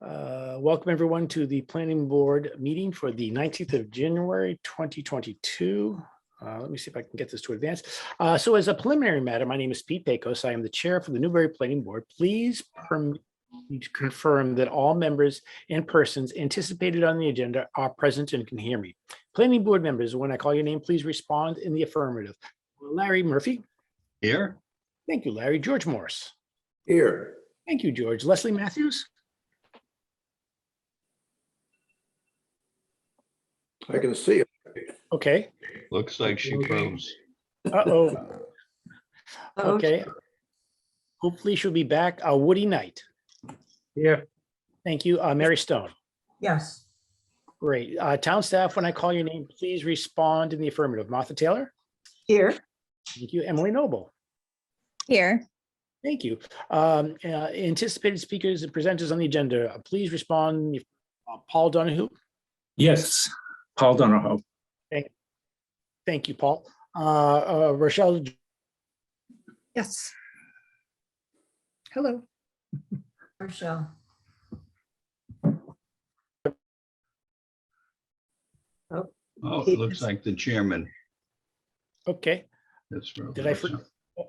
Welcome everyone to the planning board meeting for the 19th of January, 2022. Let me see if I can get this to advance. So as a preliminary matter, my name is Pete Pecos. I am the chair for the Newbury Planning Board. Please permit me to confirm that all members and persons anticipated on the agenda are present and can hear me. Planning board members, when I call your name, please respond in the affirmative. Larry Murphy. Here. Thank you, Larry. George Morse. Here. Thank you, George. Leslie Matthews. I can see it. Okay. Looks like she froze. Uh-oh. Okay. Hopefully she'll be back. Woody Knight. Here. Thank you. Mary Stone. Yes. Great. Town staff, when I call your name, please respond in the affirmative. Martha Taylor. Here. Thank you. Emily Noble. Here. Thank you. Anticipated speakers and presenters on the agenda, please respond. Paul Donahue. Yes, Paul Donahoe. Thank you, Paul. Rochelle. Yes. Hello. Rochelle. Oh, it looks like the chairman. Okay. That's frozen. Did I?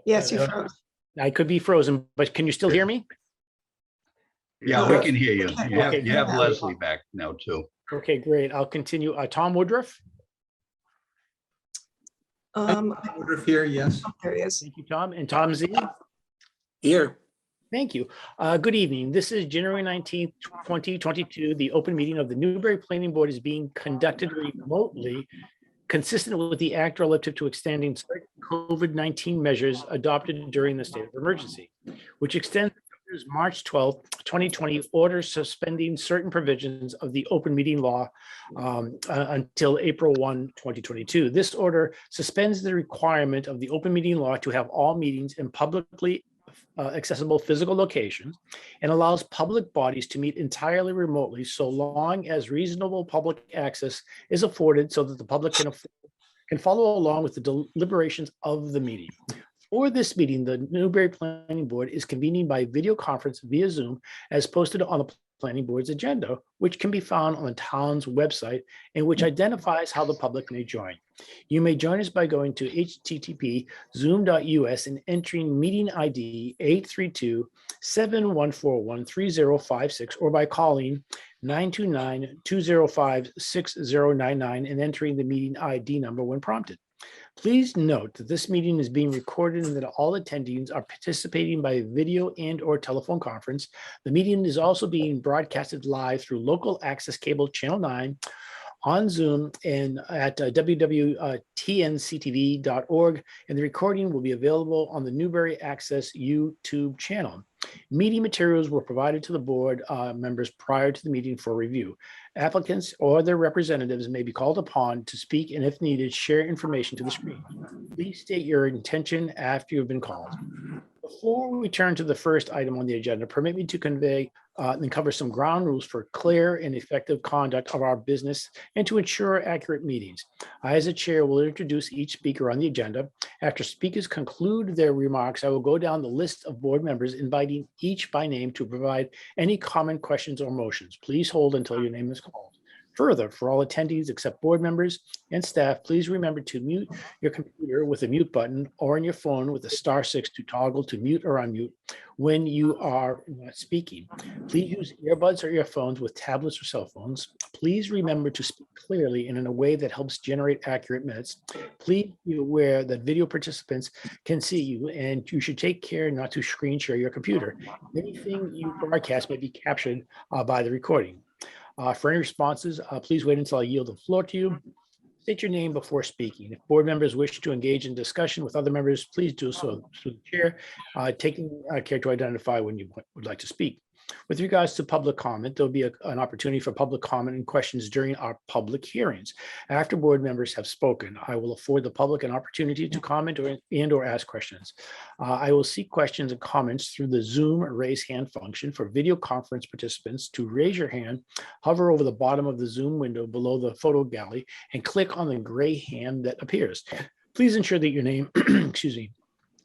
Yes, you froze. I could be frozen, but can you still hear me? Yeah, we can hear you. Okay. You have Leslie back now too. Okay, great. I'll continue. Tom Woodruff. Woodruff here, yes. There he is. Thank you, Tom. And Tom Z. Here. Thank you. Good evening. This is January 19th, 2022. The open meeting of the Newbury Planning Board is being conducted remotely, consistent with the act relative to extending certain COVID-19 measures adopted during the state of emergency, which extends March 12th, 2020 order suspending certain provisions of the open meeting law until April 1, 2022. This order suspends the requirement of the open meeting law to have all meetings in publicly accessible physical locations and allows public bodies to meet entirely remotely so long as reasonable public access is afforded so that the public can follow along with the deliberations of the meeting. For this meeting, the Newbury Planning Board is convening by video conference via Zoom as posted on the Planning Board's agenda, which can be found on the town's website and which identifies how the public may join. You may join us by going to http://zoom.us and entering meeting ID 832-714-13056 or by calling 929-205-6099 and entering the meeting ID number when prompted. Please note that this meeting is being recorded and that all attendees are participating by video and/or telephone conference. The meeting is also being broadcasted live through local access cable channel 9 on Zoom and at www.tnctv.org, and the recording will be available on the Newbury Access YouTube channel. Meeting materials were provided to the board members prior to the meeting for review. Applicants or their representatives may be called upon to speak and, if needed, share information to the screen. Please state your intention after you've been called. Before we turn to the first item on the agenda, permit me to convey and cover some ground rules for clear and effective conduct of our business and to ensure accurate meetings. I, as a chair, will introduce each speaker on the agenda. After speakers conclude their remarks, I will go down the list of board members, inviting each by name to provide any comment, questions, or motions. Please hold until your name is called. Further, for all attendees except board members and staff, please remember to mute your computer with a mute button or on your phone with a *6 to toggle to mute or unmute when you are not speaking. Please use earbuds or earphones with tablets or cell phones. Please remember to speak clearly and in a way that helps generate accurate minutes. Please be aware that video participants can see you, and you should take care not to screen share your computer. Anything you broadcast may be captured by the recording. For any responses, please wait until I yield the floor to you. State your name before speaking. If board members wish to engage in discussion with other members, please do so through the chair, taking care to identify when you would like to speak. With regards to public comment, there'll be an opportunity for public comment and questions during our public hearings. After board members have spoken, I will afford the public an opportunity to comment or ask questions. I will seek questions and comments through the Zoom raise hand function. For video conference participants, to raise your hand, hover over the bottom of the Zoom window below the photo gallery and click on the gray hand that appears. Please ensure that your name, excuse me,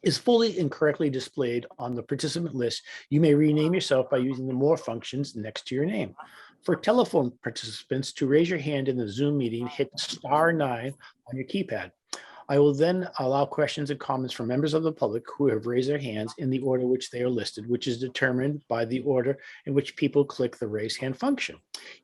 is fully and correctly displayed on the participant list, you may rename yourself by using the more functions next to your name. For telephone participants, to raise your hand in the Zoom meeting, hit *9 on your keypad. I will then allow questions and comments from members of the public who have raised their hands in the order which they are listed, which is determined by the order in which people click the raise hand function.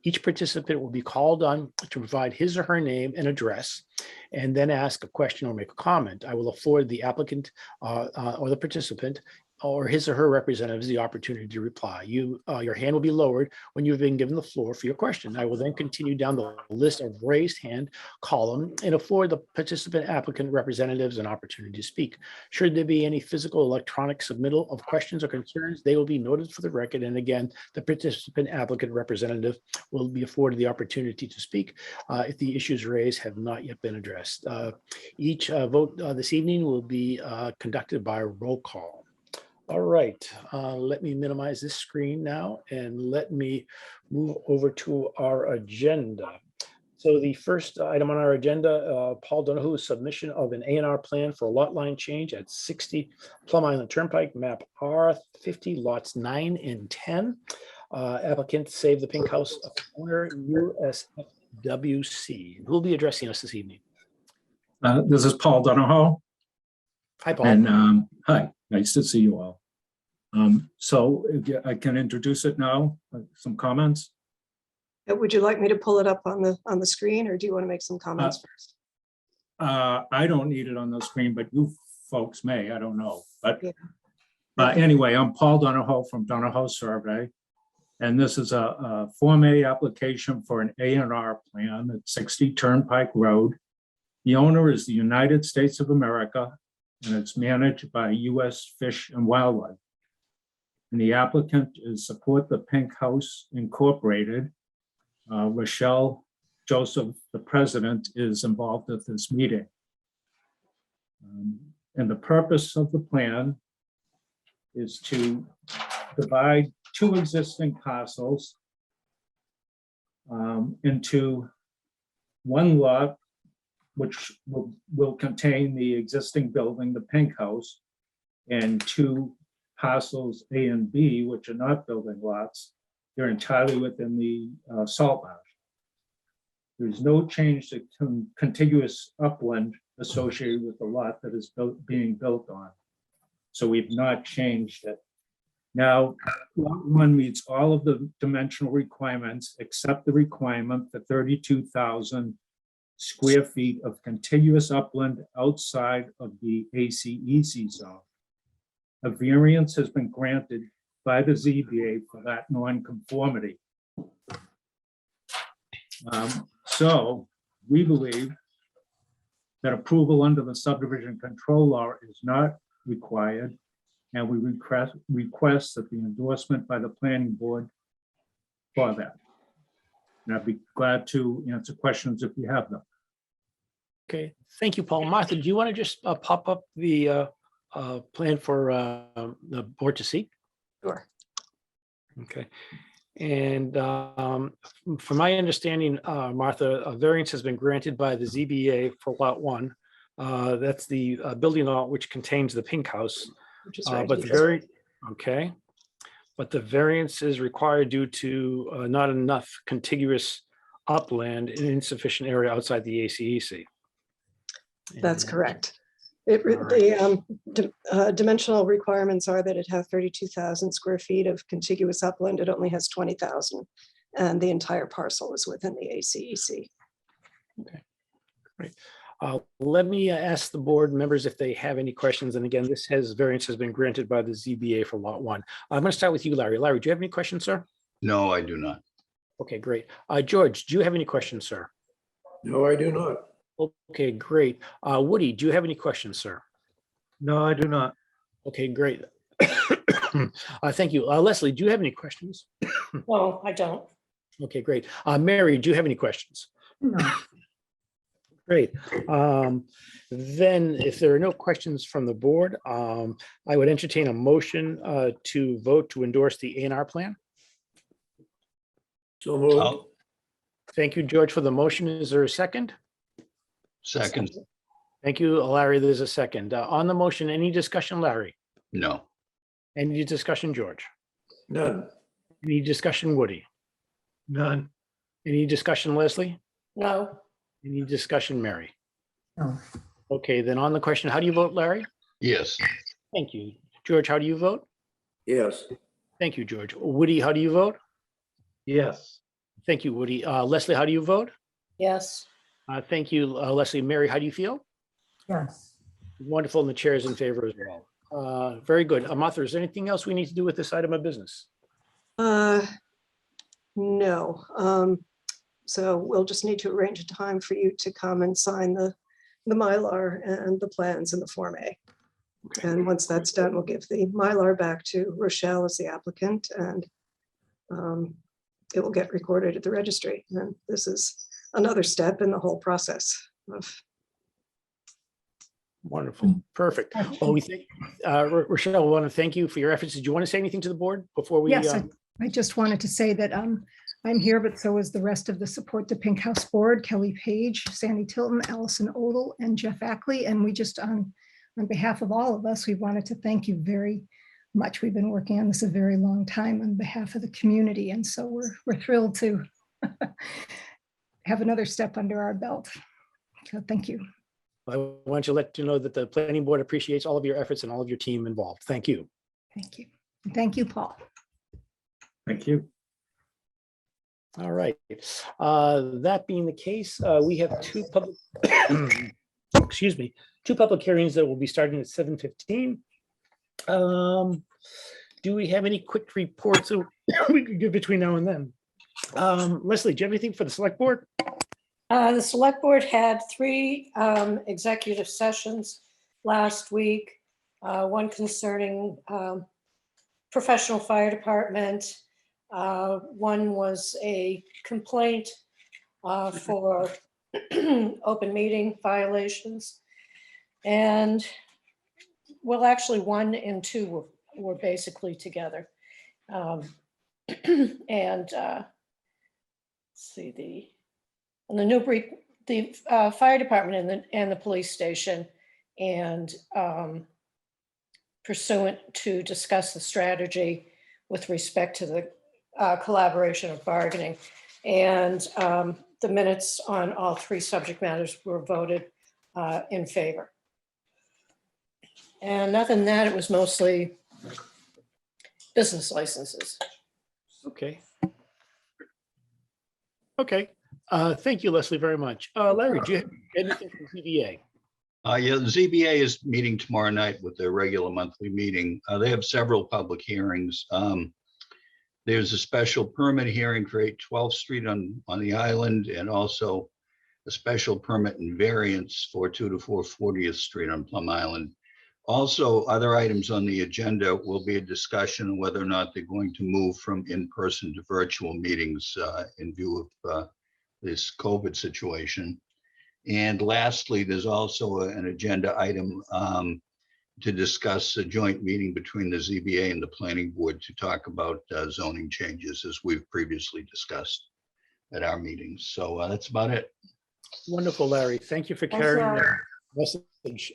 Each participant will be called on to provide his or her name and address, and then ask a question or make a comment. I will afford the applicant or the participant or his or her representatives the opportunity to reply. Your hand will be lowered when you've been given the floor for your question. I will then continue down the list of raised hand column and afford the participant applicant representatives an opportunity to speak. Should there be any physical electronic submittal of questions or concerns, they will be noted for the record. And again, the participant applicant representative will be afforded the opportunity to speak if the issues raised have not yet been addressed. Each vote this evening will be conducted by roll call. All right, let me minimize this screen now and let me move over to our agenda. So the first item on our agenda, Paul Donahue's submission of an A&R plan for a lot line change at 60 Plum Island Turnpike, map R50, lots 9 and 10. Applicant Save the Pink House owner, USFWC. Who will be addressing us this evening? This is Paul Donahoe. Hi, Paul. And hi, nice to see you all. So I can introduce it now, some comments. Would you like me to pull it up on the screen, or do you want to make some comments first? I don't need it on the screen, but you folks may, I don't know. But Yeah. anyway, I'm Paul Donahoe from Donahoe Survey. And this is a Form A application for an A&R plan at 60 Turnpike Road. The owner is the United States of America, and it's managed by U.S. Fish and Wildlife. And the applicant is Support the Pink House Incorporated. Rochelle Joseph, the president, is involved at this meeting. And the purpose of the plan is to divide 2 existing parcels into 1 lot, which will contain the existing building, the Pink House, and 2 parcels A and B, which are not building lots. They're entirely within the salt marsh. There's no change to contiguous upland associated with the lot that is being built on. So we've not changed it. Now, lot 1 meets all of the dimensional requirements except the requirement for 32,000 square feet of contiguous upland outside of the ACEC zone. A variance has been granted by the ZBA for that nonconformity. So we believe that approval under the subdivision control law is not required, and we request that the endorsement by the planning board for that. And I'd be glad to answer questions if you have them. Okay, thank you, Paul. Martha, do you want to just pop up the plan for the board to see? Sure. Okay. And from my understanding, Martha, a variance has been granted by the ZBA for lot 1. That's the building lot which contains the Pink House. Which is right But here. but the variance is required due to not enough contiguous upland in insufficient area outside the ACEC. That's And- correct. right. The dimensional requirements are that it have 32,000 square feet of contiguous upland. It only has 20,000, and the entire parcel is within the ACEC. Let me ask the board members if they have any questions. And again, variance has been granted by the ZBA for lot 1. I'm going to start with you, Larry. Larry, do you have any questions, sir? No, I do not. Okay, great. George, do you have any questions, sir? No, I do not. Okay, great. Woody, do you have any questions, sir? No, I do not. Okay, great. Thank you. Leslie, do you have any questions? No, I don't. Okay, great. Mary, do you have any questions? No. Great. Then if there are no questions from the board, I would entertain a motion to vote to endorse the A&R plan. So moved. I'll Thank you, George, for the motion. Is there a second? second. Thank you, Larry. There's a second. On the motion, any discussion, Larry? No. Any discussion, George? None. Any discussion, Woody? None. Any discussion, Leslie? No. Any discussion, Mary? No. Okay, then on the question, how do you vote, Larry? Yes. Thank you. George, how do you vote? Yes. Thank you, George. Woody, how do you vote? Yes. Thank you, Woody. Leslie, how do you vote? Yes. Thank you, Leslie. Mary, how do you feel? Yes. Wonderful, and the chair is in favor as well. Very good. Martha, is there anything else we need to do with this item of business? No. So we'll just need to arrange a time for you to come and sign the Mylar and the plans in the Form A. And once that's done, we'll give the Mylar back to Rochelle as the applicant, and it will get recorded at the registry. And this is another step in the whole process of. Wonderful, perfect. Well, we think, Rochelle, we want to thank you for your efforts. Did you want to say anything to the board before we? Yes, I just wanted to say that I'm here, but so is the rest of the Support the Pink House Board, Kelly Page, Sandy Tilton, Allison Odell, and Jeff Ackley. And we just, on behalf of all of us, we wanted to thank you very much. We've been working on this a very long time on behalf of the community. And so we're thrilled to have another step under our belt. So thank you. I want to let you know that the planning board appreciates all of your efforts and all of your team involved. Thank you. Thank you. And thank you, Paul. Thank you. All right. That being the case, we have two public, excuse me, two public hearings that will be starting at 7:15. Do we have any quick reports that we could give between now and then? Leslie, do you have anything for the select board? The select board had 3 executive sessions last week, one concerning professional fire department. One was a complaint for open meeting violations. And well, actually 1 and 2 were basically together. And let's see, the Newbury, the fire department and the police station, and pursuant to discuss the strategy with respect to the collaboration of bargaining. And the minutes on all 3 subject matters were voted in favor. And other than that, it was mostly business licenses. Okay. Okay. Thank you, Leslie, very much. Larry, do you have anything from ZBA? Yeah, the ZBA is meeting tomorrow night with their regular monthly meeting. They have several public hearings. There's a special permit hearing for 8 12th Street on the island, and also a special permit and variance for 2 to 4 40th Street on Plum Island. Also, other items on the agenda will be a discussion of whether or not they're going to move from in-person to virtual meetings in view of this COVID situation. And lastly, there's also an agenda item to discuss a joint meeting between the ZBA and the planning board to talk about zoning changes, as we've previously discussed at our meetings. So that's about it. Wonderful, Larry. Thank you for Thanks, carrying Larry. the message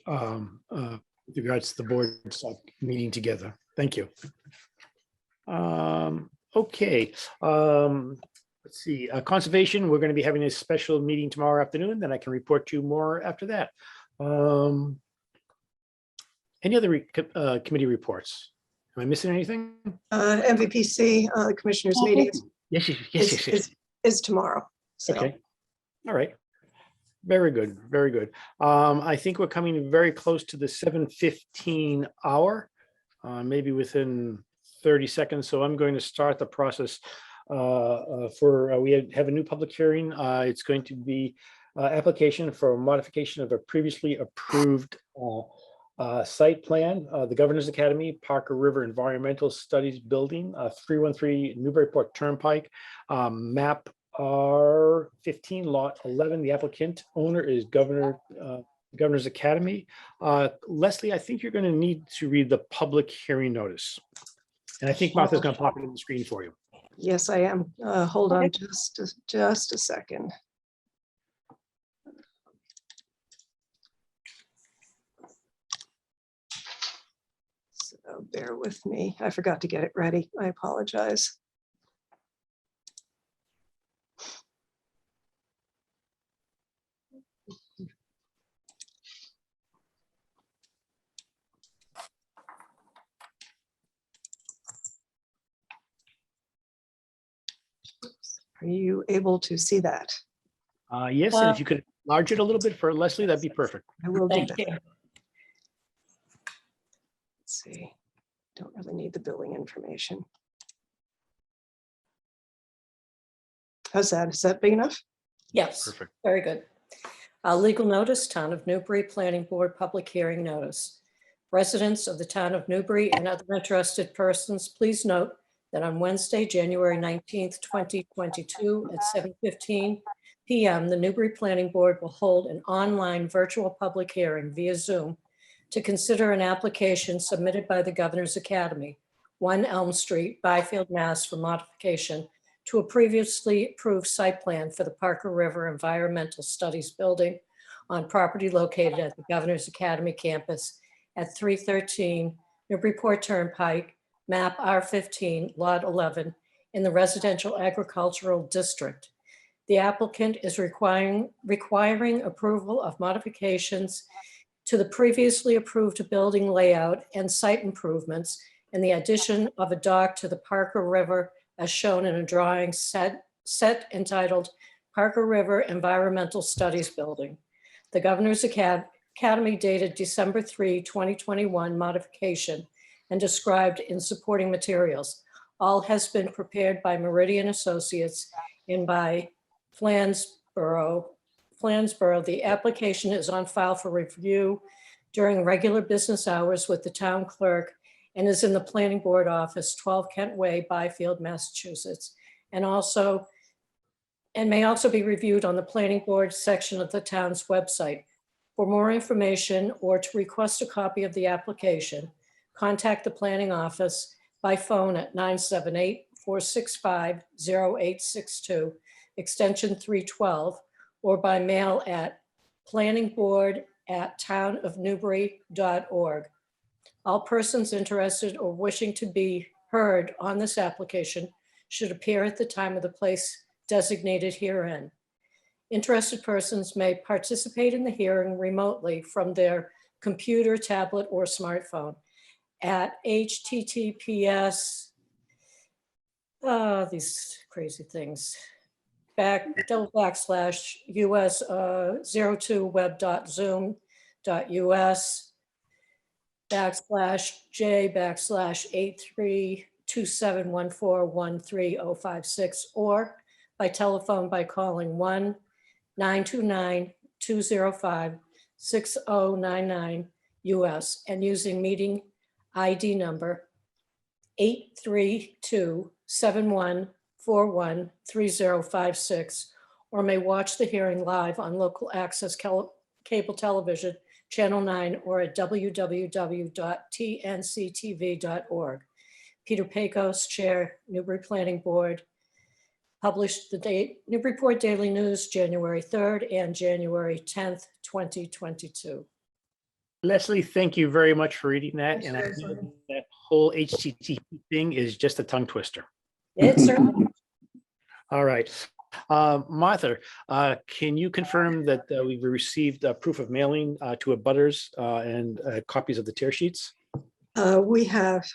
with regards to the board meeting together. Thank you. Okay. Let's see. Conservation, we're going to be having a special meeting tomorrow afternoon, then I can report to you more after that. Any other committee reports? Am I missing anything? MVPC, the commissioners meeting Yes. is tomorrow. So. Okay. All right. Very good. Very good. I think we're coming very close to the 7:15 hour, maybe within 30 seconds. So I'm going to start the process we have a new public hearing. It's going to be application for a modification of a previously approved site plan, the Governor's Academy, Parker River Environmental Studies Building, 313 Newburyport Turnpike, map R15 lot 11. The applicant owner is Governor's Academy. Leslie, I think you're going to need to read the public hearing notice. And I think Martha's going to pop it on the screen for you. Yes, I am. Hold on just a second. Bear with me. I forgot to get it ready. I apologize. Are you able to see that? Yes, and if you could enlarge it a little bit for Leslie, that'd be perfect. I will do Thank that. you. Let's see. Don't really need the billing information. How's that? Is that big enough? Yes, Perfect. very good. Legal notice, Town of Newbury Planning Board Public Hearing Notice. Residents of the Town of Newbury and other interested persons, please note that on Wednesday, January 19th, 2022 at 7:15 p.m., the Newbury Planning Board will hold an online virtual public hearing via Zoom to consider an application submitted by the Governor's Academy, 1 Elm Street, Byfield, Mass. For modification to a previously approved site plan for the Parker River Environmental Studies Building on property located at the Governor's Academy campus at 313 Newburyport Turnpike, map R15, lot 11, in the Residential Agricultural District. The applicant is requiring approval of modifications to the previously approved building layout and site improvements and the addition of a dock to the Parker River as shown in a drawing set entitled Parker River Environmental Studies Building. The Governor's Academy dated December 3, 2021 modification and described in supporting materials. All has been prepared by Meridian Associates and by Flansborough. The application is on file for review during regular business hours with the town clerk and is in the Planning Board office, 12 Kent Way, Byfield, Massachusetts, and may also be reviewed on the Planning Board section of the town's website. For more information or to request a copy of the application, contact the planning office by phone at 978-465-0862, extension 312, or by mail at planningboard@townofnewbury.org. All persons interested or wishing to be heard on this application should appear at the time of the place designated herein. Interested persons may participate in the hearing remotely from their computer, tablet, or smartphone at https, these crazy things, /us 02web.zoom.us /J/832714130056 or by telephone by calling 1-929-205-6099 US and using meeting ID number 832-7141-3056, or may watch the hearing live on local access cable television, Channel 9, or at www.tnctv.org. Peter Pecos, Chair, Newbury Planning Board, published the date, Newburyport Daily News, January 3rd and January 10th, 2022. Leslie, thank you very much for reading that. Thanks, And I know Leslie. that whole HTTP thing is just a tongue twister. It's certainly All right. Martha, can you confirm that we've received proof of mailing to abutters and copies of the tear sheets? We have.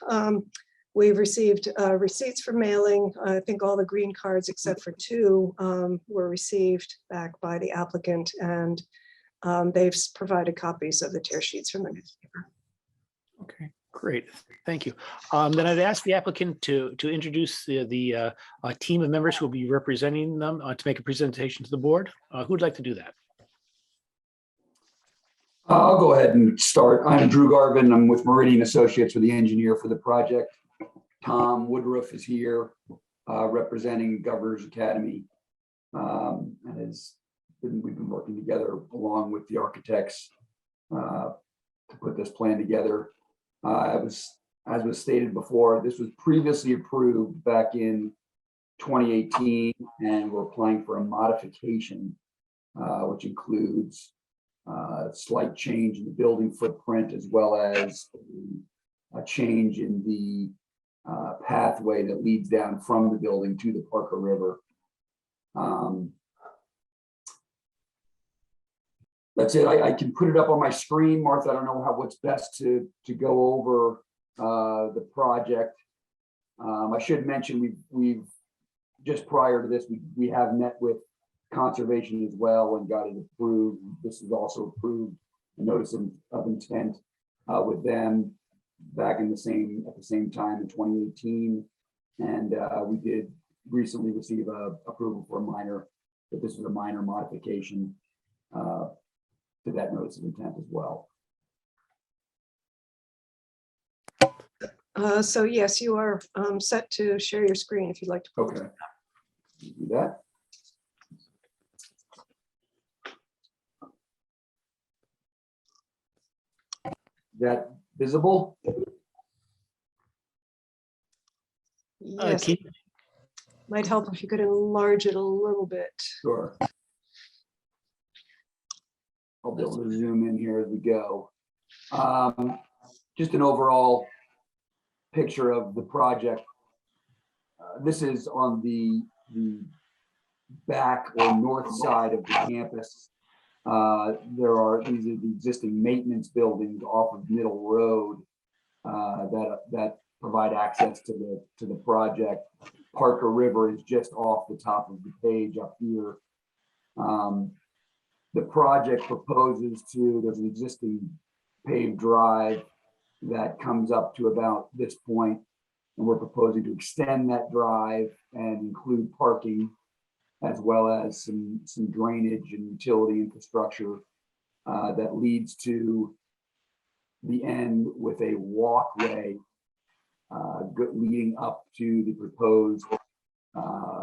We've received receipts for mailing. I think all the green cards except for 2 were received back by the applicant, and they've provided copies of the tear sheets from the newspaper. Okay, great. Thank you. Then I'd ask the applicant to introduce the team of members who will be representing them to make a presentation to the board. Who'd like to do that? I'll go ahead and start. I'm Drew Garvin. I'm with Meridian Associates, with the engineer for the project. Tom Woodruff is here representing Governor's Academy. And we've been working together along with the architects to put this plan together. As was stated before, this was previously approved back in 2018, and we're applying for a modification, which includes slight change in the building footprint, as well as a change in the pathway that leads down from the building to the Parker River. That's it. I can put it up on my screen, Martha. I don't know what's best to go over the project. I should mention we've just prior to this, we have met with conservation as well and got it approved. This is also approved, a notice of intent with them back at the same time in 2018. And we did recently receive approval for that this was a minor modification to that notice of intent as well. So yes, you are set to share your screen if you'd like to. Okay. Do that. Is that visible? Yes, Can- might help if you could enlarge it a little bit. Sure. I'll be able to zoom in here as we go. Just an overall picture of the project. This is on the back or north side of the campus. These are the existing maintenance buildings off of Middle Road that provide access to the project. Parker River is just off the top of the page up here. The project proposes there's an existing paved drive that comes up to about this point, and we're proposing to extend that drive and include parking as well as some drainage and utility infrastructure that leads to the end with a walkway leading up to the proposed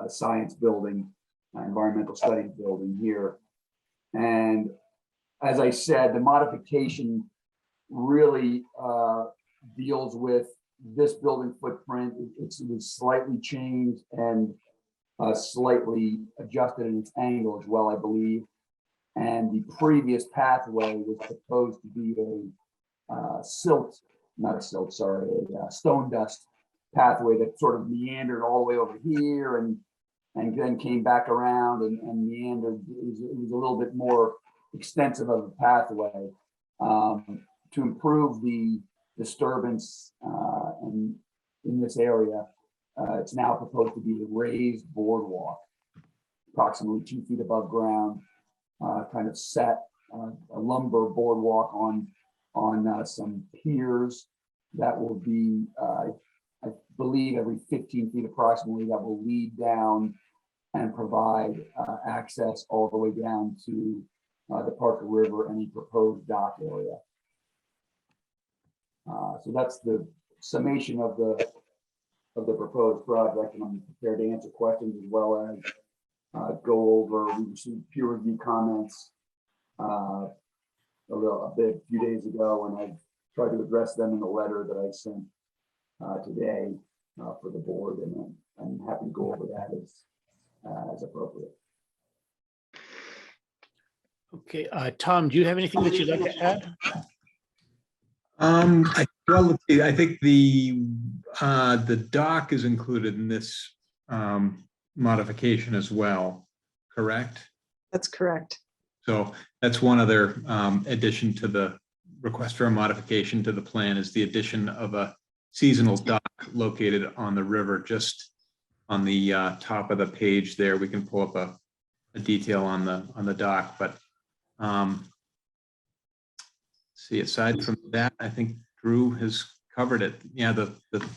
science building, environmental studies building here. And as I said, the modification really deals with this building footprint. It was slightly changed and slightly adjusted in its angle as well, I believe. And the previous pathway was proposed to be a stone dust pathway that sort of meandered all the way over here and then came back around and meandered. It was a little bit more extensive of a pathway to improve the disturbance in this area. It's now proposed to be a raised boardwalk, approximately 2 feet above ground, kind of set a lumber boardwalk on some piers that will be, I believe, every 15 feet approximately, that will lead down and provide access all the way down to the Parker River and the proposed dock area. So that's the summation of the proposed project, and I'm prepared to answer questions as well as go over. We received peer review comments a few days ago, and I've tried to address them in the letter that I sent today for the board, and I'm happy to go over that as appropriate. Okay, Tom, do you have anything that you'd like to add? Well, let's see. I think the dock is included in this modification as well, correct? That's correct. So that's one other addition to the request for a modification to the plan, is the addition of a seasonal dock located on the river, just on the top of the page there. We can pull up a detail on the dock, but see, aside from that, I think Drew has covered it. Yeah, the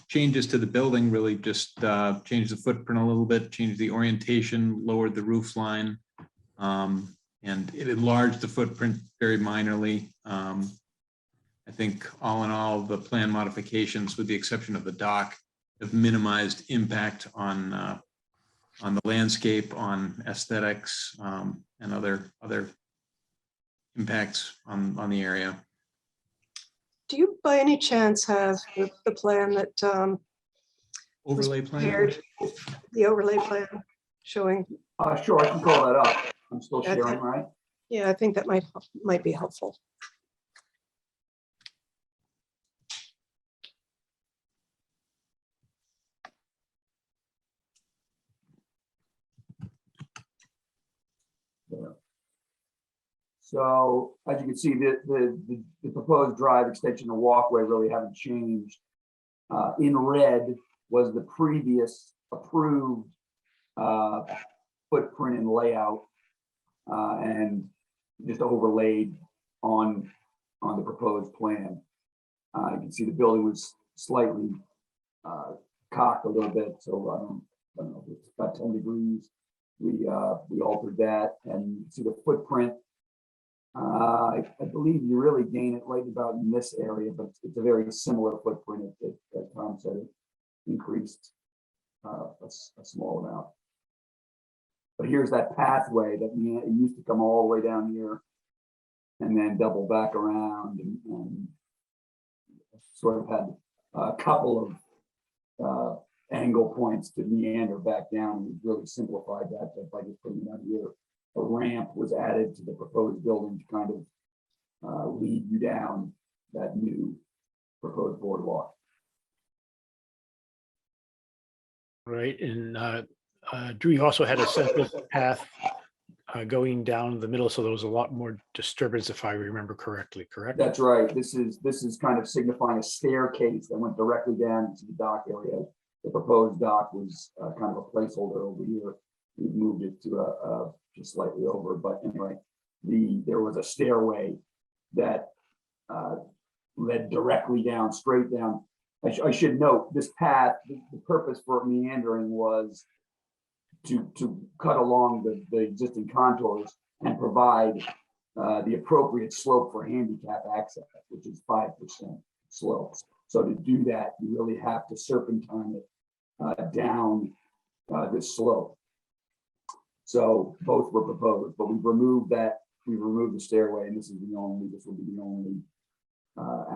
changes to the building really just changed the footprint a little bit, changed the orientation, lowered the roof line, and it enlarged the footprint very minorly. I think all in all, the plan modifications, with the exception of the dock, have minimized impact on the landscape, on aesthetics, and other impacts on the area. Do you by any chance have the plan that Overlay plan? prepared, the overlay plan showing? Sure, I can call that up. I'm still sharing, right? Yeah, I think that might be helpful. So as you can see, the proposed drive extension and walkway really haven't changed. In red was the previous approved footprint and layout, and just overlaid on the proposed plan. You can see the building was slightly cocked a little bit, so I don't know, it's about 10 degrees. We altered that, and you see the footprint. I believe you really gain it right about in this area, but it's a very similar footprint that Tom said it increased a small amount. But here's that pathway that it used to come all the way down here and then double back around, and sort of had a couple of angle points to meander back down. We really simplified that by just putting it out here. A ramp was added to the proposed building to kind of lead you down that new proposed boardwalk. Right, and Drew, you also had a separate path going down the middle, so there was a lot more disturbance, if I remember correctly, correct? That's right. This is kind of signifying a staircase that went directly down into the dock area. The proposed dock was kind of a placeholder over here. We moved it to just slightly over, but anyway, there was a stairway that led directly down, straight down. I should note this path, the purpose for meandering was to cut along the existing contours and provide the appropriate slope for handicap access, which is 5% slope. So to do that, you really have to serpentine it down this slope. So both were proposed, but we've removed that. We've removed the stairway, and this will be the only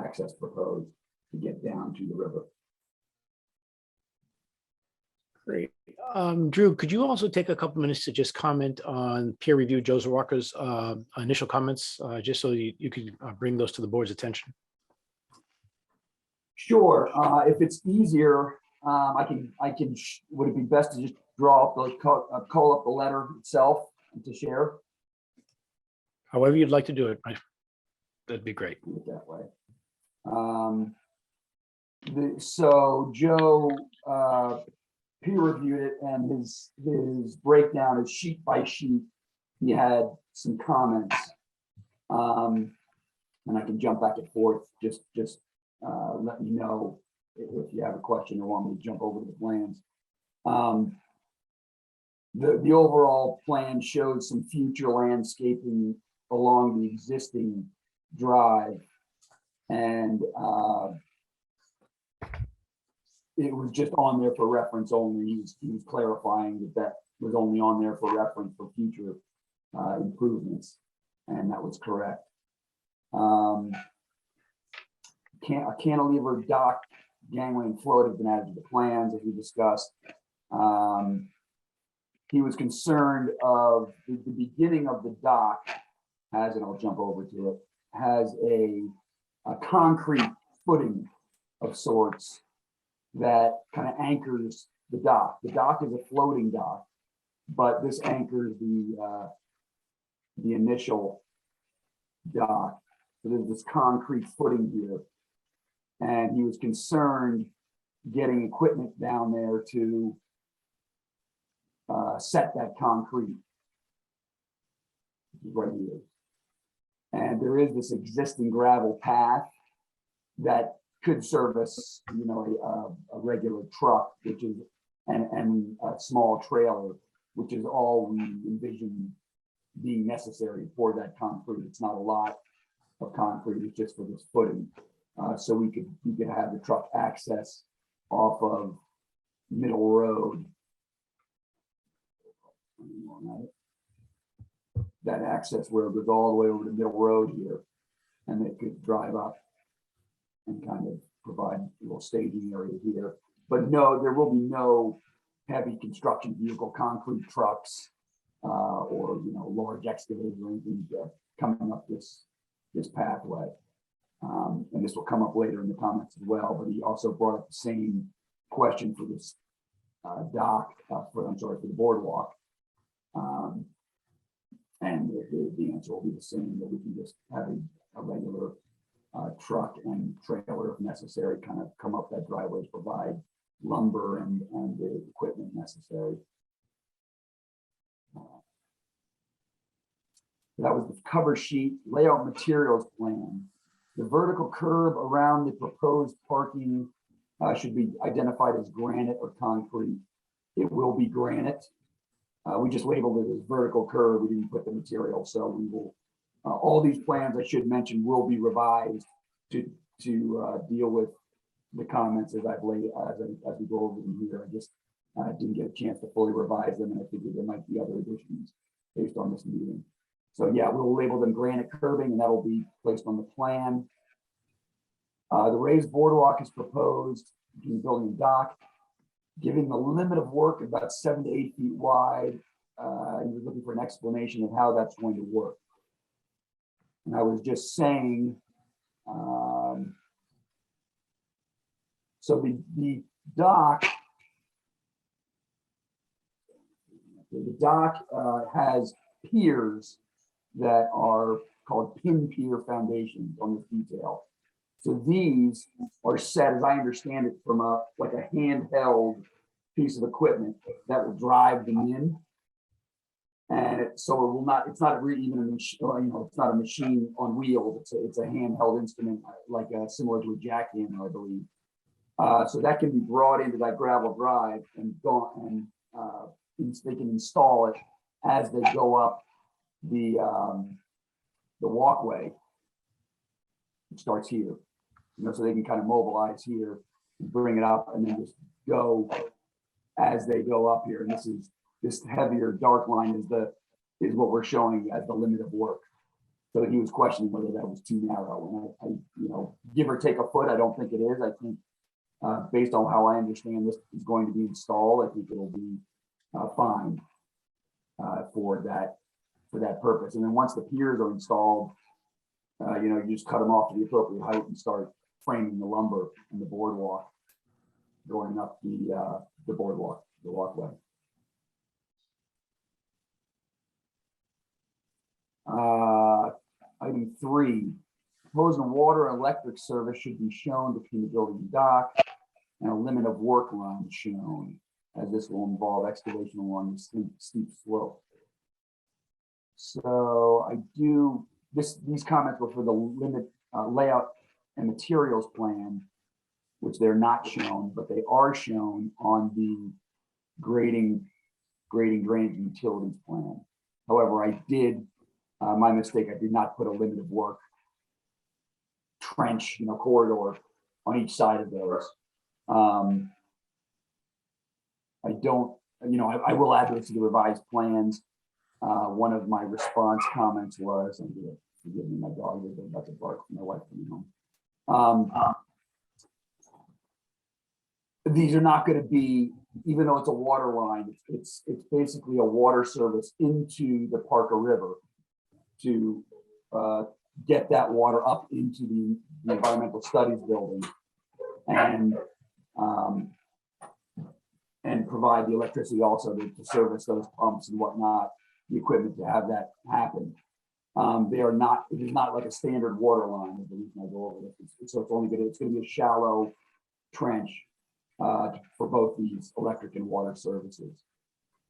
access proposed to get down to the river. Great. Drew, could you also take a couple minutes to just comment on peer review Joe Walker's initial comments, just so you could bring those to the board's attention? Sure. If it's easier, I can. Would it be best to just draw up call up the letter itself and to share? However you'd like to do it, that'd be great. Do it that way. So Joe peer reviewed it, and his breakdown is sheet by sheet. He had some comments, and I can jump back and forth. Just let me know if you have a question or want me to jump over to the plans. The overall plan shows some future landscaping along the existing drive, and it was just on there for reference only. He was clarifying that was only on there for reference for future improvements, and that was correct. A cantilever dock, gangway, and float have been added to the plans, as we discussed. He was concerned of the beginning of the dock has, and I'll jump over to it, has a concrete footing of sorts that kind of anchors the dock. The dock is a floating dock, but this anchors the initial dock. So there's this concrete footing here, and he was concerned getting equipment down there to set that concrete right here. And there is this existing gravel path that could service, a regular truck, which is, and a small trailer, which is all we envision being necessary for that concrete. It's not a lot of concrete, it's just for this footing. So we could have the truck access off of Middle Road. That access where it goes all the way over to Middle Road here, and they could drive up and kind of provide a little staging area here. But no, there will be no heavy construction vehicle, concrete trucks, or large excavators or anything coming up this pathway. And this will come up later in the comments as well. But he also brought up the same question for this dock, for the boardwalk. And the answer will be the same, that we can just have a regular truck and trailer if necessary, kind of come up that driveway to provide lumber and the equipment necessary. That was the cover sheet. Layout materials plan. The vertical curb around the proposed parking should be identified as granite or concrete. It will be granite. We just labeled it as vertical curb. We didn't put the material, so we will. All these plans, I should mention, will be revised to deal with the comments as I've laid as we go over them here. I just didn't get a chance to fully revise them, and I figured there might be other additions based on this meeting. So yeah, we'll label them granite curbing, and that'll be placed on the plan. The raised boardwalk is proposed between the building and dock, giving the limit of work about 7 to 8 feet wide. He was looking for an explanation of how that's going to work. And I was just saying, so the dock, has piers that are called Pier Foundations on this detail. So these are set, as I understand it, from like a handheld piece of equipment that will drive them in. And so it will not, it's not really even a machine, it's not a machine on wheels. It's a handheld instrument, like similar to a jackhammer, I believe. So that can be brought into that gravel drive and they can install it as they go up the walkway. It starts here, so they can kind of mobilize here, bring it up, and then just go as they go up here. And this heavier dark line is what we're showing as the limit of work. So he was questioning whether that was too narrow, and I give or take a foot, I don't think it is. I think based on how I understand this is going to be installed, I think it'll be fine for that purpose. And then once the piers are installed, you just cut them off to the appropriate height and start framing the lumber and the boardwalk going up the boardwalk, the walkway. Item 3, proposed water and electric service should be shown between the building and dock, and a limit of work line shown, as this will involve excavation along the steep slope. So these comments were for the limit layout and materials plan, which they're not shown, but they are shown on the grading drainage and utilities plan. However, I did, my mistake, I did not put a limit of work trench, corridor on each side of those. I don't, I will add this to the revised plans. One of my response comments was, and forgive me, my dog is about to bark from my wife coming home. These are not going to be, even though it's a water line, it's basically a water service into the Parker River to get that water up into the environmental studies building and provide the electricity also to service those pumps and whatnot, the equipment to have that happen. They are not, it is not like a standard water line, is the reason I go over this. So it's going to be a shallow trench for both these electric and water services,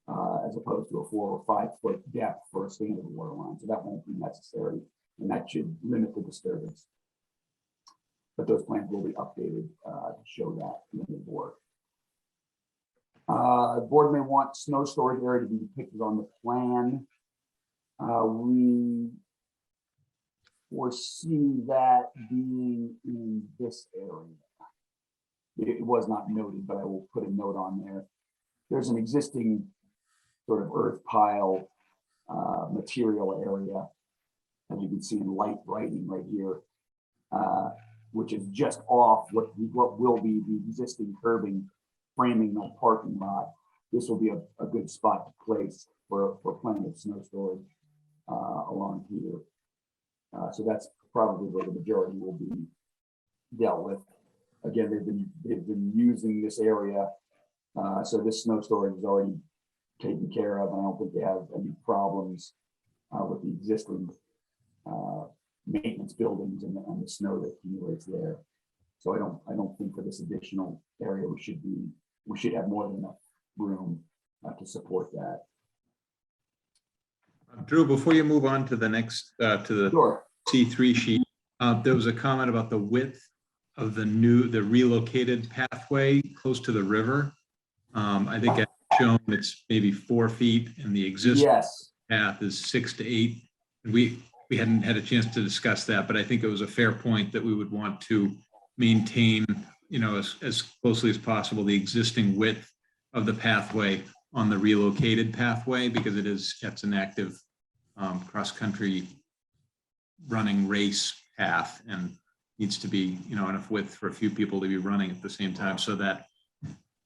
as opposed to a 4 or 5 foot depth for a standard water line. So that won't be necessary, and that should limit the disturbance. But those plans will be updated to show that limit of work. The board may want snow storage area to be depicted on the plan. We foresee that being in this area. It was not noted, but I will put a note on there. There's an existing sort of earth pile material area, as you can see in light writing right here, which is just off what will be the existing curbing framing the parking lot. This will be a good spot to place for plenty of snow storage along here. So that's probably where the majority will be dealt with. Again, they've been using this area, so this snow storage is already taken care of. I don't think they have any problems with the existing maintenance buildings and the snow that accumulates there. So I don't think for this additional area, we should have more than enough room to support that. Drew, before you move on to the next, to the Sure. C3 sheet, there was a comment about the width of the relocated pathway close to the river. I think as shown it's maybe 4 feet and the existing Yes. path is 6 to 8. We hadn't had a chance to discuss that, but I think it was a fair point that we would want to maintain, as closely as possible, the existing width of the pathway on the relocated pathway, because it's an active cross-country running race path and needs to be, enough width for a few people to be running at the same time. So that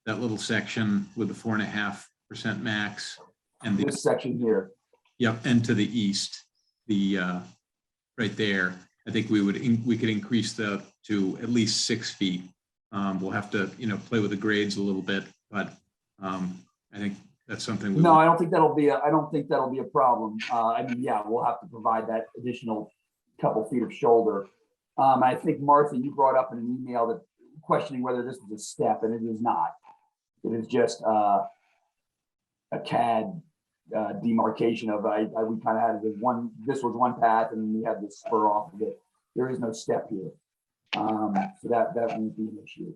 little section with the 4.5% max and This section here. yep, and to the east, right there, I think we could increase to at least 6 feet. We'll have to, play with the grades a little bit, but I think that's something. No, I don't think that'll be a problem. I mean, yeah, we'll have to provide that additional couple feet of shoulder. I think Martha, you brought up in an email that questioning whether this was a step, and it is not. It is just a CAD demarcation of we kind of had it as one. This was one path, and then we had this spur off of it. There is no step here, so that won't be an issue.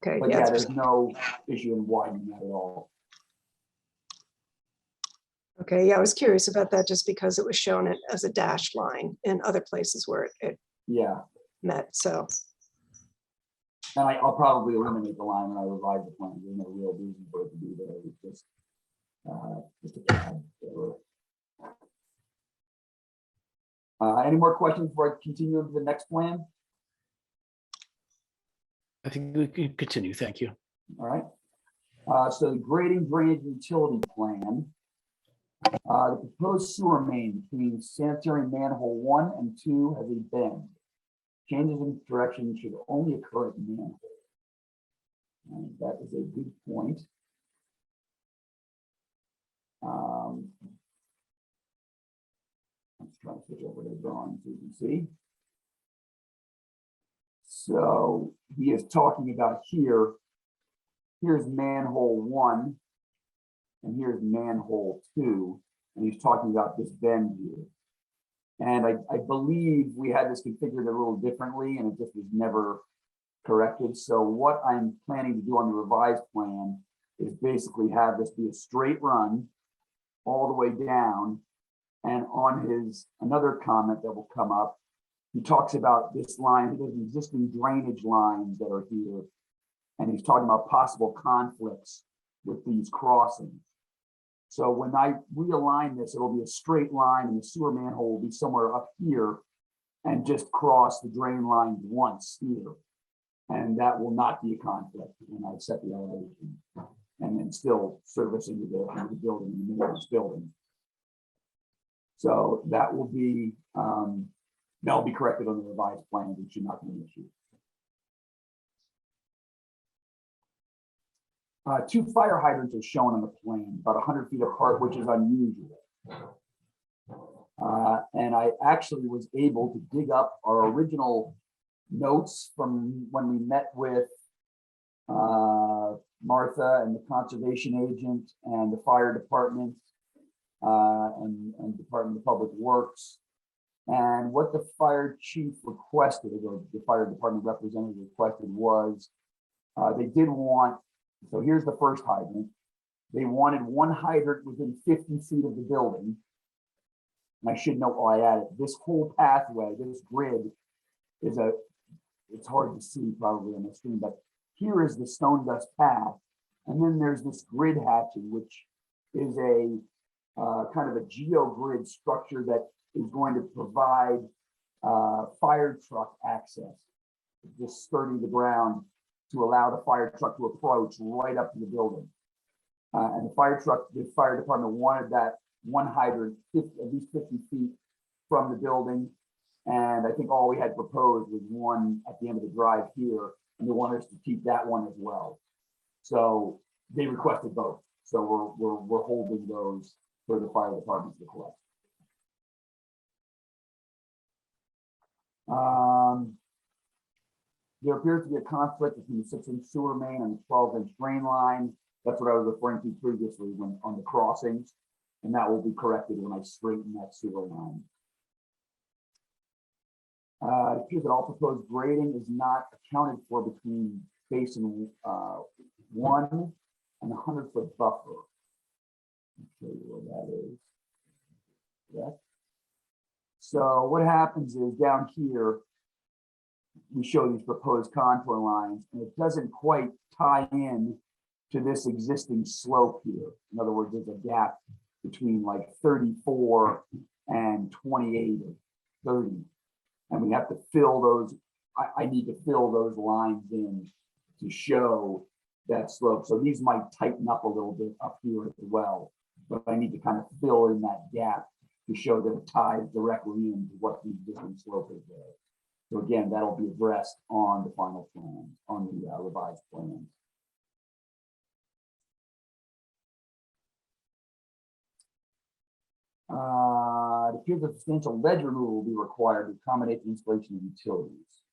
Okay, But yeah, yeah, there's no issue in widening that at all. okay, yeah, I was curious about that just because it was shown as a dashed line in other places where it Yeah, met, so. and I'll probably eliminate the line when I revise the plan. There's no real reason for it to be there. It's just a CAD. Any more questions before I continue into the next plan? I think we can continue. Thank you. All right. So the grading drainage utility plan. The proposed sewer main between sanitary manhole 1 and 2 has a bend. Changes in direction should only occur at manhole. And that is a good point. Let's try to switch over to the drawing so you can see. So he is talking about here. Here's manhole 1, and here's manhole 2, and he's talking about this bend here. And I believe we had this configured a little differently, and it just was never corrected. So what I'm planning to do on the revised plan is basically have this be a straight run all the way down. And on his another comment that will come up, he talks about this line, there's existing drainage lines that are here. And he's talking about possible conflicts with these crossings. So when I realign this, it'll be a straight line and the sewer manhole will be somewhere up here and just cross the drain line once here. And that will not be a conflict when I set the elevation and then still service into the building, in the middle of this building. So that will be, that'll be corrected on the revised plan. It should not be an issue. 2 fire hydrants are shown on the plan, about 100 feet apart, which is unusual. And I actually was able to dig up our original notes from when we met with Martha and the conservation agent and the fire department and Department of Public Works. And what the fire chief requested, or the fire department representative requested, was they did want, so here's the first hydrant. They wanted 1 hydrant within 50 feet of the building. And I should note while I added, this whole pathway, this grid is it's hard to see probably on the screen, but here is the stone dust path. And then there's this grid hatching, which is a kind of a geogrid structure that is going to provide fire truck access, just skirting the ground to allow the fire truck to approach right up to the building. And the fire department wanted that 1 hydrant at least 50 feet from the building. And I think all we had proposed was 1 at the end of the drive here, and they wanted us to keep that one as well. So they requested both. So we're holding those for the fire department to collect. There appears to be a conflict between the 6-inch sewer main and the 12-inch drain line. That's what I was referring to previously when on the crossings, and that will be corrected when I straighten that sewer line. It appears that all proposed grading is not accounted for between basin 1 and the 100-foot buffer. I'll show you where that is. Yeah. So what happens is down here, we show these proposed contour lines, and it doesn't quite tie in to this existing slope here. In other words, there's a gap between like 34 and 28 or 30. And we have to fill those, I need to fill those lines in to show that slope. So these might tighten up a little bit up here as well, but I need to kind of fill in that gap to show that it ties directly into what the existing slope is there. So again, that'll be addressed on the final plan, on the revised plans. It appears that substantial ledge removal will be required to accommodate the installation of utilities.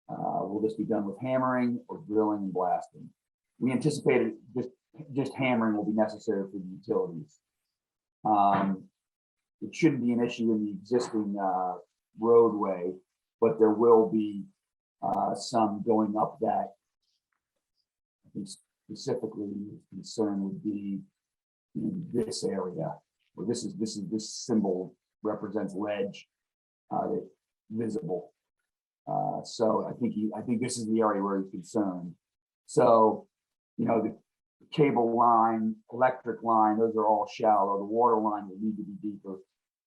Will this be done with hammering or drilling and blasting? We anticipated just hammering will be necessary for the utilities. It shouldn't be an issue in the existing roadway, but there will be some going up that. I think specifically concern would be in this area, where this symbol represents ledge that's visible. So I think this is the area where he's concerned. So, you know, the cable line, electric line, those are all shallow. The water line will need to be deeper,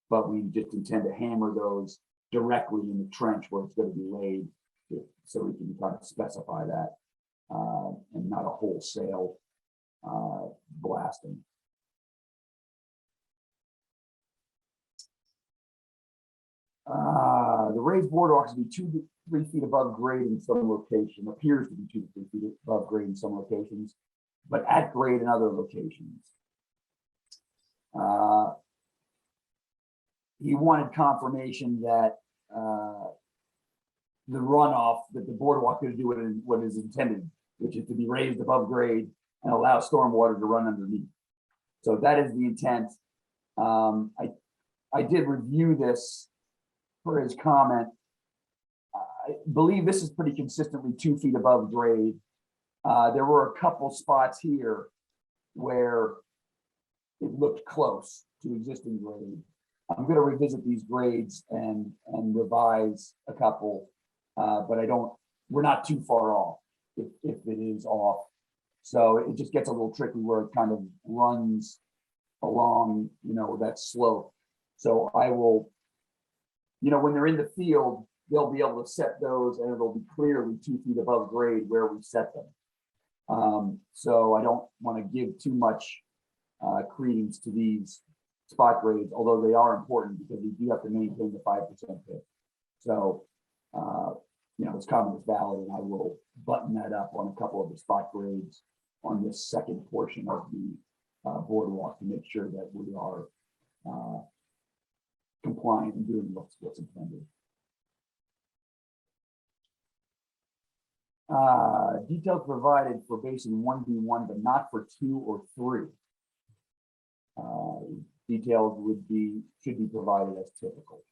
but we just intend to hammer those directly in the trench where it's going to be laid, so we can kind of specify that and not a wholesale blasting. The raised boardwalks will be 2 to 3 feet above grade in some location, appears to be 2 to 3 feet above grade in some locations, but at grade in other locations. He wanted confirmation that the runoff, that the boardwalk is doing what is intended, which is to be raised above grade and allow stormwater to run underneath. So that is the intent. I did review this for his comment. I believe this is pretty consistently 2 feet above grade. There were a couple spots here where it looked close to existing grade. I'm going to revisit these grades and revise a couple, but we're not too far off if it is off. So it just gets a little tricky where it kind of runs along, you know, that slope. So I will, you know, when they're in the field, they'll be able to set those and it'll be clearly 2 feet above grade where we set them. So I don't want to give too much credence to these spot grades, although they are important because we do have to maintain the 5% pitch. So, you know, this comment is valid, and I will button that up on a couple of the spot grades on this second portion of the boardwalk to make sure that we are compliant and doing what's intended. Details provided for basin 1B1, but not for 2 or 3. Details should be provided as typical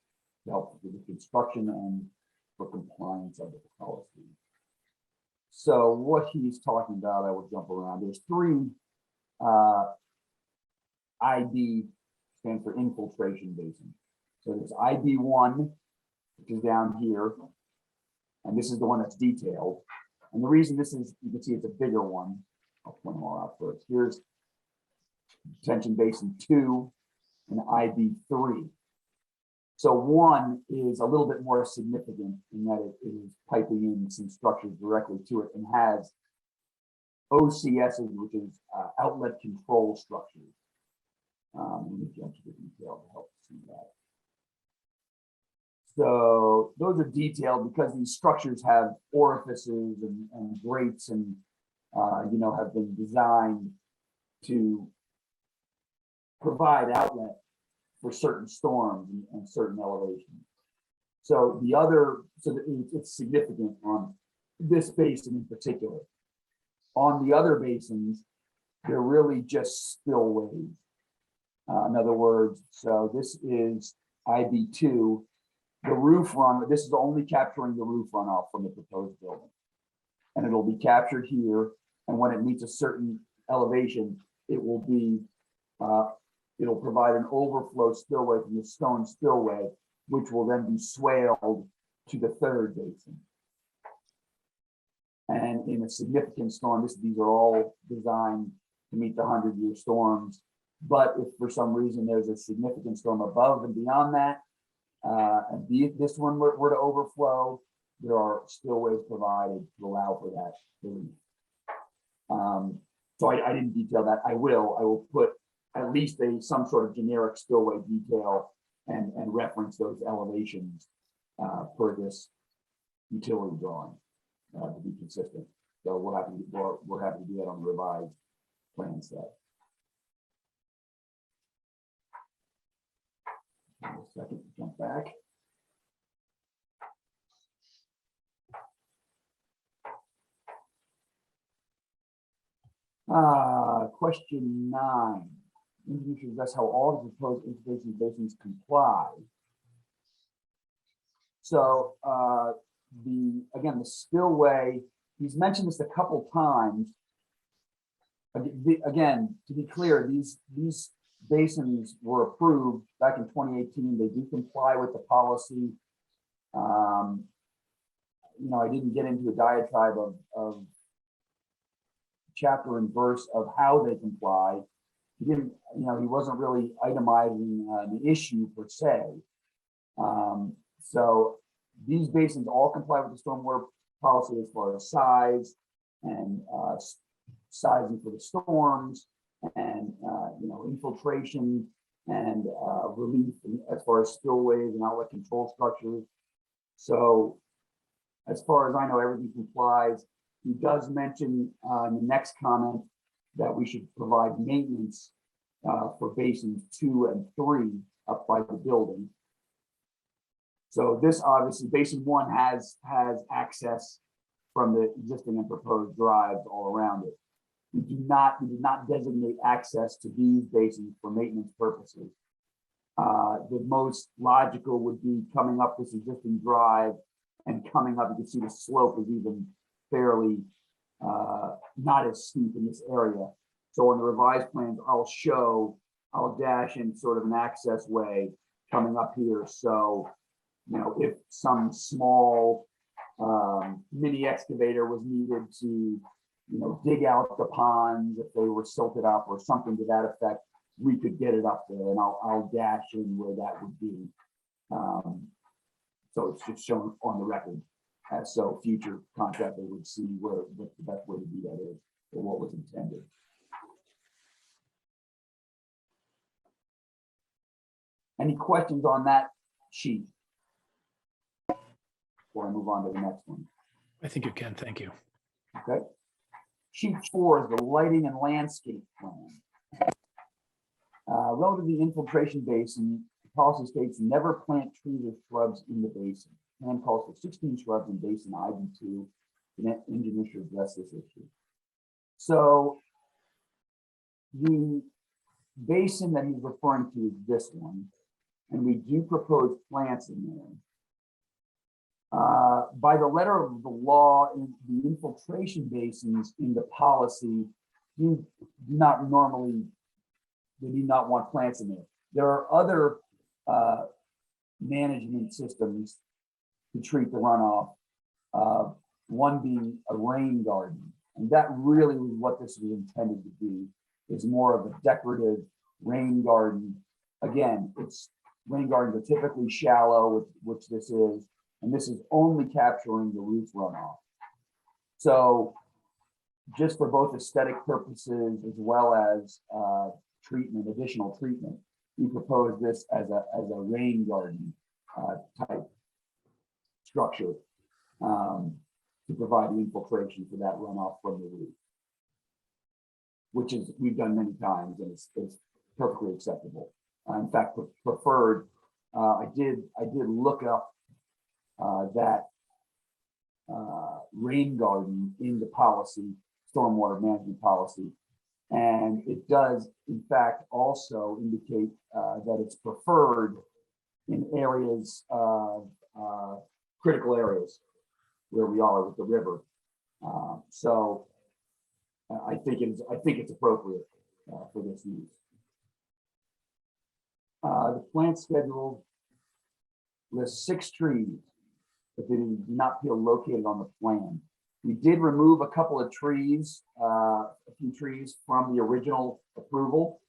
to help with the construction and for compliance of the policy. So what he's talking about, I will jump around. There's 3 IB, stands for infiltration basin. So there's IB1, which is down here, and this is the one that's detailed. And the reason this is, you can see it's a bigger one. I'll point them all out first. Here's detention basin 2 and IB3. So 1 is a little bit more significant in that it is piping in some structures directly to it and has OCSs, which is outlet control structures. Let me jump to the detail to help see that. So those are detailed because these structures have orifices and grates and, you know, have been designed to provide outlet for certain storms and certain elevations. So the other, it's significant on this basin in particular. On the other basins, they're really just spillways. In other words, so this is IB2. The roof run, this is only capturing the roof runoff from the proposed building. And it'll be captured here. And when it meets a certain elevation, it will be, it'll provide an overflow spillway from the stone spillway, which will then be swaled to the third basin. And in a significant storm, these are all designed to meet the 100-year storms. But if for some reason there's a significant storm above and beyond that, and this one were to overflow, there are spillways provided to allow for that relief. So I didn't detail that. I will put at least some sort of generic spillway detail and reference those elevations for this utility drawing to be consistent. So we're happy to do that on the revised plan set. A second to jump back. Question 9. You should address how all the proposed interface basins comply. So the spillway, he's mentioned this a couple times. Again, to be clear, these basins were approved back in 2018. They do comply with the policy. I didn't get into a diatribe of chapter and verse of how they comply. He didn't, he wasn't really itemizing the issue per se. So these basins all comply with the stormwater policy as far as size and sizing for the storms and infiltration and relief as far as spillways and outlet control structures. So as far as I know, everything complies. He does mention in the next comment that we should provide maintenance for basins 2 and 3 up by the building. So this obviously, basin 1 has access from the existing and proposed drives all around it. We did not designate access to these basins for maintenance purposes. The most logical would be coming up this existing drive and coming up. You can see the slope is even fairly not as steep in this area. So on the revised plans, I'll dash in sort of an access way coming up here. So, if some small mini excavator was needed to, dig out the ponds, if they were silted up or something to that effect, we could get it up there, and I'll dash in where that would be. So it's just shown on the record, so future contractor would see what the best way to do that is, or what was intended. Any questions on that sheet before I move on to the next one? I think you can. Thank you. Okay. Sheet 4 is the lighting and landscape plan. Relative to the infiltration basin, the policy states never plant trees or shrubs in the basin. Plan calls for 16 shrubs in basin IB2. The engineer should address this issue. So the basin that he's referring to is this one, and we do propose plants in there. By the letter of the law, in the infiltration basins in the policy do not want plants in there. There are other management systems to treat the runoff, one being a rain garden. And that really was what this was intended to be, is more of a decorative rain garden. Again, rain gardens are typically shallow, which this is, and this is only capturing the roof runoff. So just for both aesthetic purposes as well as additional treatment, we propose this as a rain garden type structure to provide the infiltration for that runoff from the roof, which is we've done many times, and it's perfectly acceptable. In fact, preferred. I did look up that rain garden in the policy, stormwater management policy. And it does, in fact, also indicate that it's preferred in areas of critical areas where we are with the river. So I think it's appropriate for this use. The plant schedule lists 6 trees, but they do not appear located on the plan. We did remove a couple of trees, a few trees from the original approval.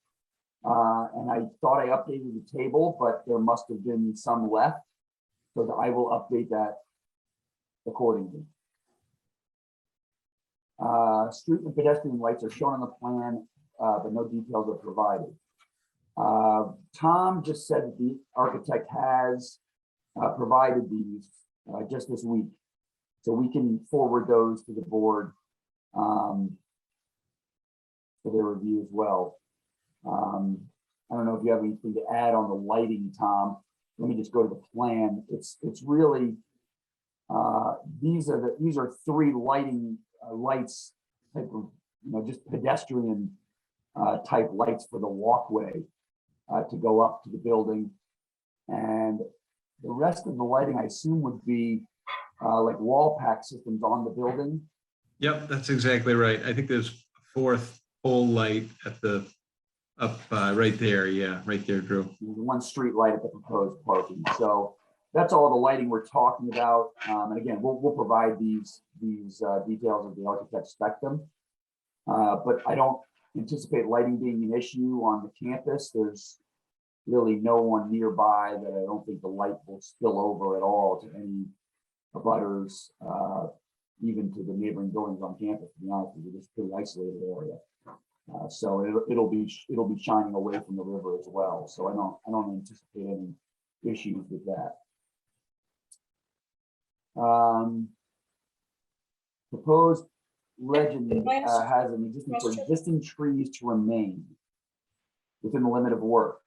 And I thought I updated the table, but there must have been some left. So I will update that accordingly. Street and pedestrian lights are shown on the plan, but no details are provided. Tom just said that the architect has provided these just this week. So we can forward those to the board for their review as well. I don't know if you have anything to add on the lighting, Tom. Let me just go to the plan. It's really these are 3 lighting lights type of, just pedestrian type lights for the walkway to go up to the building, and the rest of the lighting I assume would be like wall pack systems on the building. Yep, that's exactly right. I think there's a 4th pole light at the right there. Yeah, right there, Drew. There's 1 street light at the proposed parking. So that's all the lighting we're talking about. And again, we'll provide these details of the architect spec them. But I don't anticipate lighting being an issue on the campus. There's really no one nearby that I don't think the light will spill over at all to any abutters, even to the neighboring buildings on campus. To be honest with you, it's a pretty isolated area. So it'll be shining away from the river as well. So I don't anticipate any issues with that. Proposed legend has an existing for existing trees to remain within the limit of work.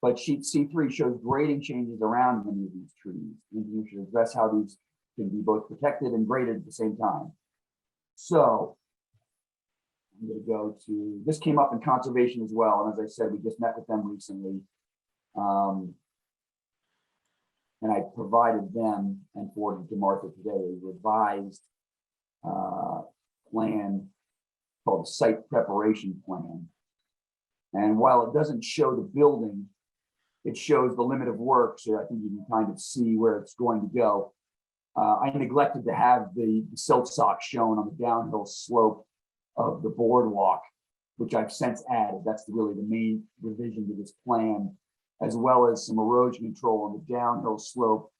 But sheet C3 shows grading changes around many of these trees. Engineers should address how these can be both protected and graded at the same time. So I'm going to go to, this came up in conservation as well. And as I said, we just met with them recently. And I provided them and forwarded to Martha today a revised plan called the site preparation plan. And while it doesn't show the building, it shows the limit of work. So I think you can kind of see where it's going to go. I neglected to have the silt sock shown on the downhill slope of the boardwalk, which I've since added. That's really the main revision to this plan, as well as some erosion control on the downhill slope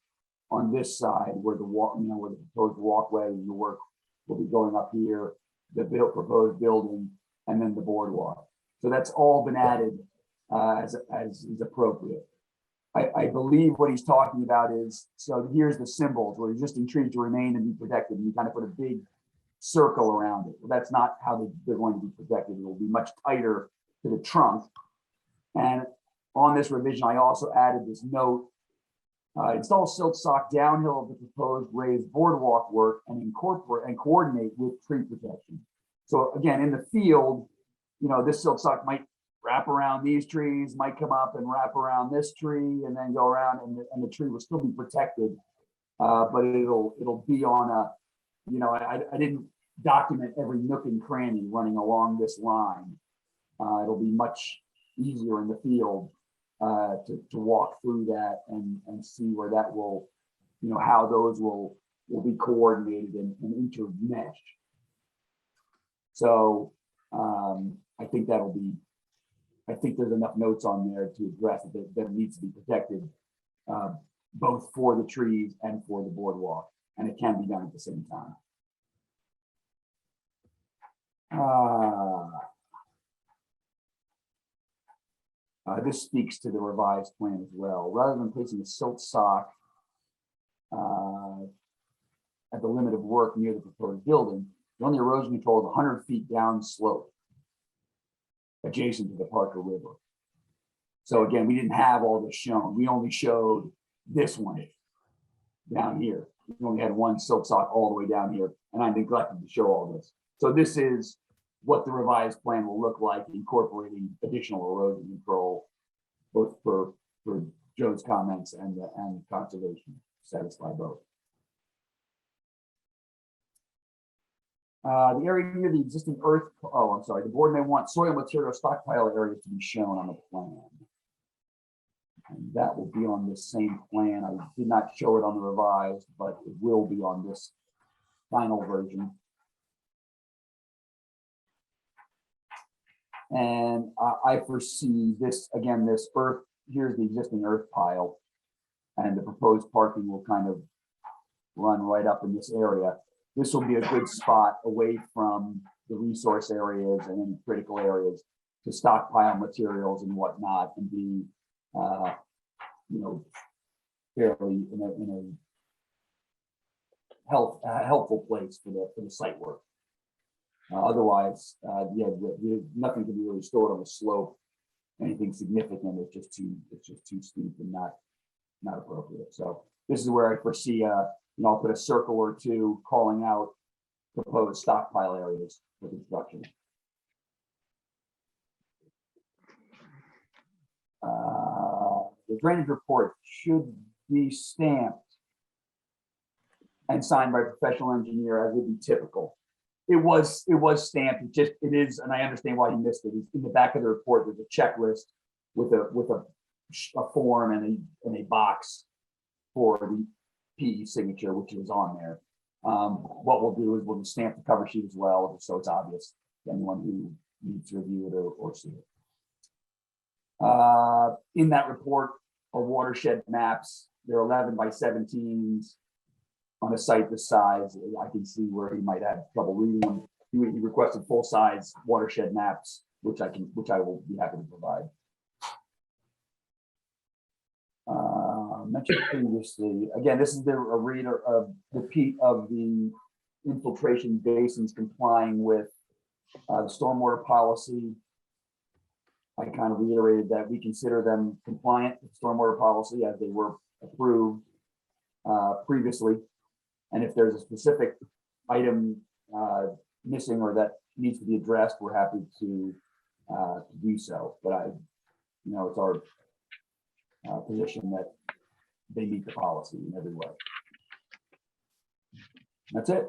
on this side where the where the proposed walkway and the work will be going up here, the proposed building, and then the boardwalk. So that's all been added as is appropriate. I believe what he's talking about is, so here's the symbols where existing trees to remain and be protected, and you kind of put a big circle around it. Well, that's not how they're going to be protected. It will be much tighter to the trunk. And on this revision, I also added this note, install silt sock downhill of the proposed raised boardwalk work and incorporate and coordinate with tree protection. So again, in the field, this silt sock might wrap around these trees, might come up and wrap around this tree and then go around, and the tree will still be protected. But it'll be on a, I didn't document every nook and cranny running along this line. It'll be much easier in the field to walk through that and see where that will, how those will be coordinated and intermeshed. So I think there's enough notes on there to address it that needs to be protected, both for the trees and for the boardwalk, and it can be done at the same time. This speaks to the revised plan as well. Rather than placing a silt sock at the limit of work near the proposed building, the only erosion control is 100 feet down slope adjacent to the Parker River. So again, we didn't have all this shown. We only showed this one. down here. We only had one silk sock all the way down here, and I neglected to show all this. So this is what the revised plan will look like, incorporating additional erosion control, both for Joe's comments and conservation, satisfy both. The area near the existing earth, oh, I'm sorry, the board may want soil material stockpile areas to be shown on the plan. And that will be on this same plan. I did not show it on the revised, but it will be on this final version. And I foresee this, again, this earth, here's the existing earth pile. And the proposed parking will kind of run right up in this area. This will be a good spot away from the resource areas and any critical areas to stockpile materials and whatnot, and be, you know, fairly in a helpful place for the site work. Otherwise, yeah, nothing can be really stored on the slope. Anything significant is just too steep and not appropriate. So this is where I foresee, you know, I'll put a circle or two calling out proposed stockpile areas for construction. The drainage report should be stamped and signed by a professional engineer, as would be typical. It was stamped. It is, and I understand why he missed it. In the back of the report, there's a checklist with a form and a box for the PE signature, which is on there. What we'll do is we'll just stamp the cover sheet as well, so it's obvious to anyone who needs to review it or see it. In that report are watershed maps. They're 11 by 17s. On a site this size, I can see where he might have trouble reading them. He requested full-size watershed maps, which I will be happy to provide. Mentioned previously, again, this is a reader of the infiltration basins complying with the stormwater policy. I kind of reiterated that we consider them compliant with stormwater policy as they were approved previously. And if there's a specific item missing or that needs to be addressed, we're happy to do so. But you know, it's our position that they meet the policy in every way. That's it.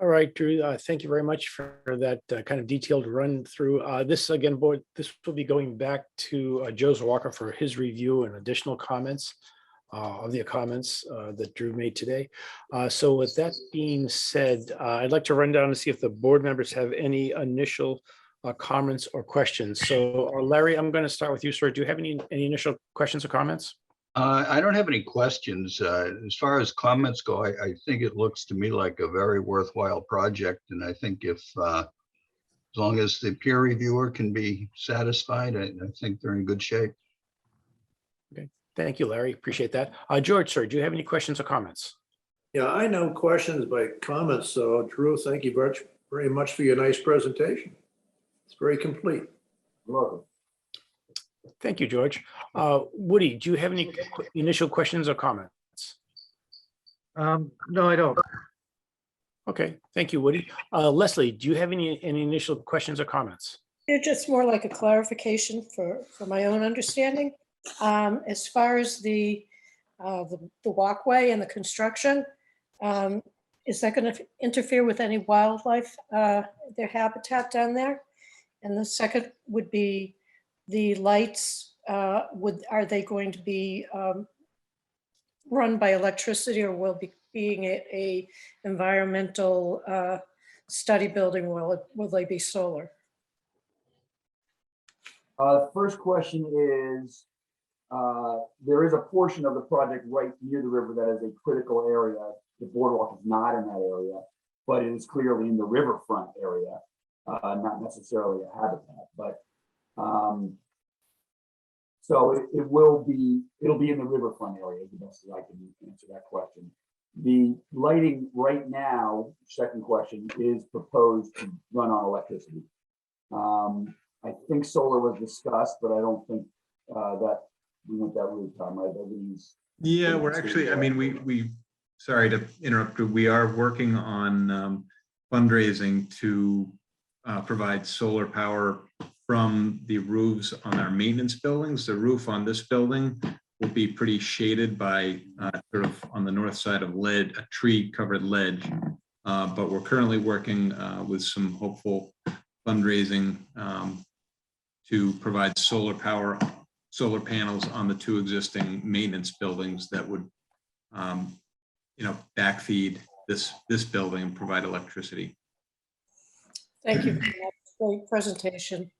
All right, Drew, thank you very much for that kind of detailed run through. This again, board, this will be going back to Joe's Walker for his review and additional comments of the comments that Drew made today. So with that being said, I'd like to run down and see if the board members have any initial comments or questions. So Larry, I'm going to start with you, sir. Do you have any initial questions or comments? I don't have any questions. As far as comments go, I think it looks to me like a very worthwhile project. And I think if, as long as the peer reviewer can be satisfied, I think they're in good shape. Okay, thank you, Larry. Appreciate that. George, sir, do you have any questions or comments? Yeah, I know questions by comments. So Drew, thank you very much for your nice presentation. It's very complete. You're welcome. Thank you, George. Woody, do you have any initial questions or comments? No, I don't. Okay, thank you, Woody. Leslie, do you have any initial questions or comments? They're just more like a clarification for my own understanding. As far as the walkway and the construction, is that going to interfere with any wildlife, their habitat down there? And the second would be the lights. Are they going to be run by electricity, or will be being a environmental study building? Will they be solar? First question is, there is a portion of the project right near the river that is a critical area. The boardwalk is not in that area, but it is clearly in the riverfront area, not necessarily a habitat, but so it'll be in the riverfront area, the best as I can answer that question. The lighting right now, second question, is proposed to run on electricity. I think solar was discussed, but I don't think that we went that route, Tom, right? Yeah, we're actually, I mean, sorry to interrupt, we are working on fundraising to provide solar power from the roofs on our maintenance buildings. The roof on this building will be pretty shaded by sort of on the north side of ledge, a tree covered ledge. But we're currently working with some hopeful fundraising to provide solar power, solar panels on the 2 existing maintenance buildings that would, backfeed this building and provide electricity. Thank you. For that great presentation.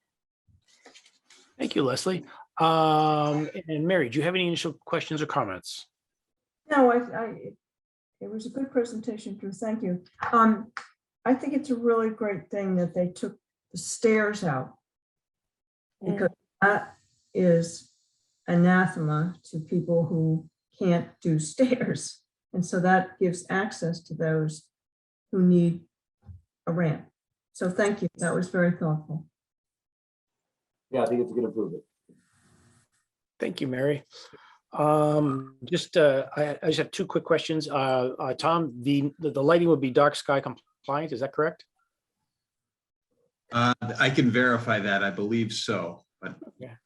Thank you, Leslie. And Mary, do you have any initial questions or comments? No, it was a good presentation, Drew. Thank you. I think it's a really great thing that they took the stairs out, because that is anathema to people who can't do stairs. And so that gives access to those who need a ramp. So thank you. That was very thoughtful. Yeah, I think it's a good improvement. Thank you, Mary. I just have 2 quick questions. Tom, the lighting would be dark sky compliant, is that correct? I can verify that, I believe so, but Yeah.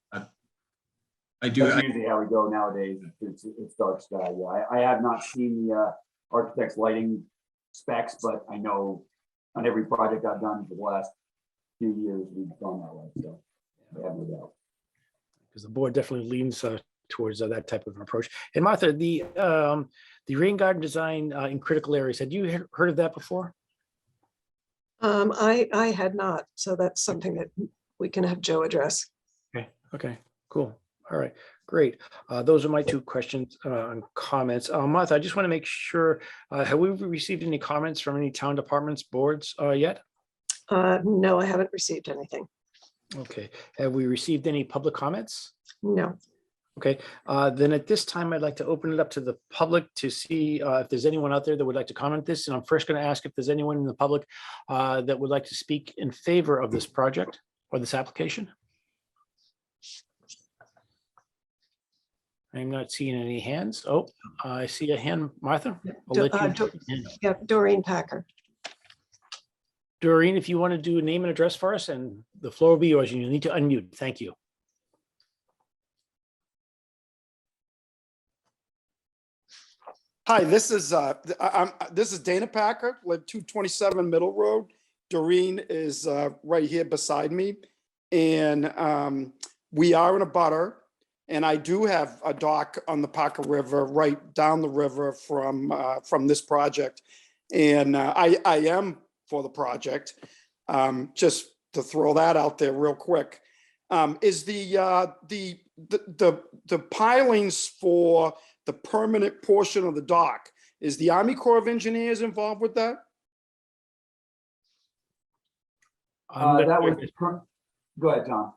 I do. That's usually how we go nowadays. It's dark sky. Yeah, I have not seen the architect's lighting specs, but I know on every project I've done for the last few years, we've gone that way. So I have no doubt. Because the board definitely leans towards that type of an approach. And Martha, the rain garden design in critical areas, had you heard of that before? I had not, so that's something that we can have Joe address. Okay, cool. All right, great. Those are my 2 questions and comments. Martha, I just want to make sure, have we received any comments from any town departments, boards yet? No, I haven't received anything. Okay, have we received any public comments? No. Okay, then at this time, I'd like to open it up to the public to see if there's anyone out there that would like to comment this. And I'm first going to ask if there's anyone in the public that would like to speak in favor of this project or this application. I'm not seeing any hands. Oh, I see a hand, Martha. I'll let you. Yeah, Doreen Packer. Doreen, if you want to do a name and address for us, and the floor will be yours. You need to unmute. Thank you. Hi, this is Dana Packer, live 227 Middle Road. Doreen is right here beside me, and we are in a butter. And I do have a dock on the Packer River, right down the river from this project, and I am for the project. Just to throw that out there real quick, is the pilings for the permanent portion of the dock, is the Army Corps of Engineers involved with that? Go ahead, Tom.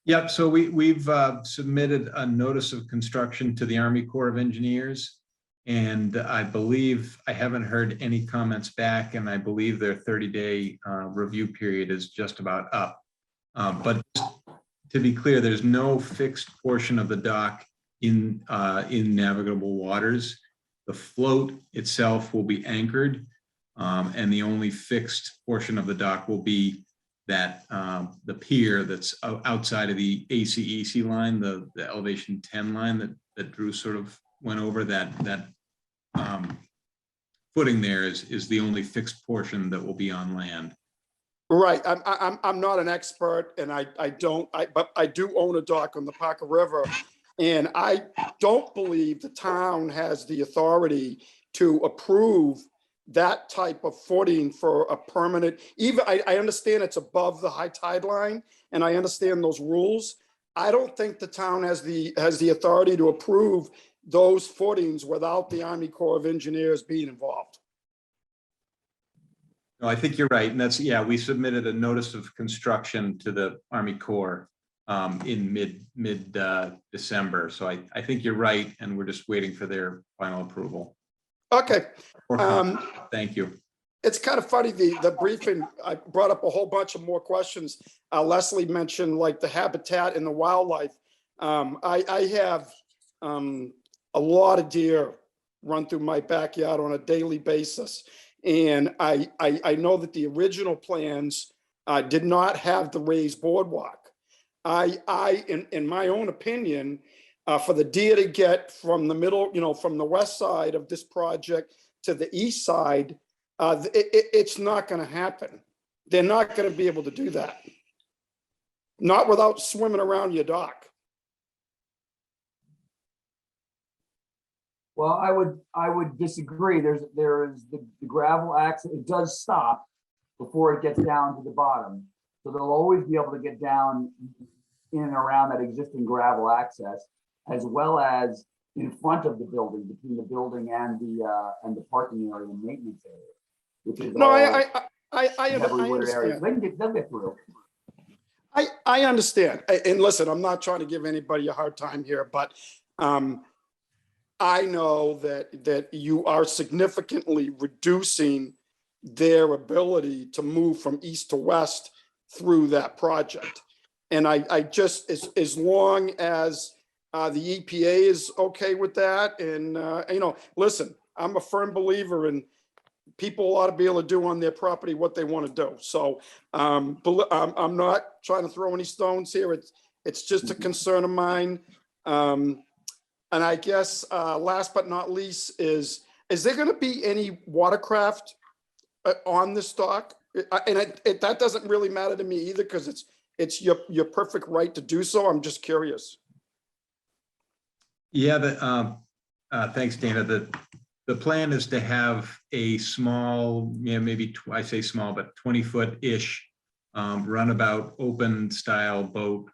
Yep, so we've submitted a notice of construction to the Army Corps of Engineers. And I believe, I haven't heard any comments back, and I believe their 30-day review period is just about up. But to be clear, there's no fixed portion of the dock in navigable waters. The float itself will be anchored, and the only fixed portion of the dock will be that the pier that's outside of the ACEC line, the elevation 10 line that Drew sort of went over. That footing there is the only fixed portion that will be on land. Right. I'm not an expert, and but I do own a dock on the Packer River, and I don't believe the town has the authority to approve that type of footing for a permanent, even I understand it's above the high tide line, and I understand those rules. I don't think the town has the authority to approve those footings without the Army Corps of Engineers being involved. No, I think you're right. And we submitted a notice of construction to the Army Corps in mid December. So I think you're right. And we're just waiting for their final approval. Okay. Thank you. It's kind of funny, the briefing, I brought up a whole bunch of more questions. Leslie mentioned like the habitat and the wildlife. I have a lot of deer run through my backyard on a daily basis. And I know that the original plans did not have the raised boardwalk. In my own opinion, for the deer to get from the middle, from the west side of this project to the east side, it's not going to happen. They're not going to be able to do that. Not without swimming around your dock. Well, I would disagree. There is the gravel access. It does stop before it gets down to the bottom. So they'll always be able to get down in and around that existing gravel access, as well as in front of the building, between the building and the parking area and maintenance area, which is No, all I heavily wooded areas. understand. They'll get through. I understand. And listen, I'm not trying to give anybody a hard time here, but I know that you are significantly reducing their ability to move from east to west through that project. And I just, as long as the EPA is okay with that, and listen, I'm a firm believer in people ought to be able to do on their property what they want to do. So I'm not trying to throw any stones here. It's just a concern of mine. And I guess last but not least is there going to be any watercraft on this dock? That doesn't really matter to me either, because it's your perfect right to do so. I'm just curious. Yeah, thanks, Dana. The plan is to have a small, maybe I say small, but 20-foot-ish runabout open style boat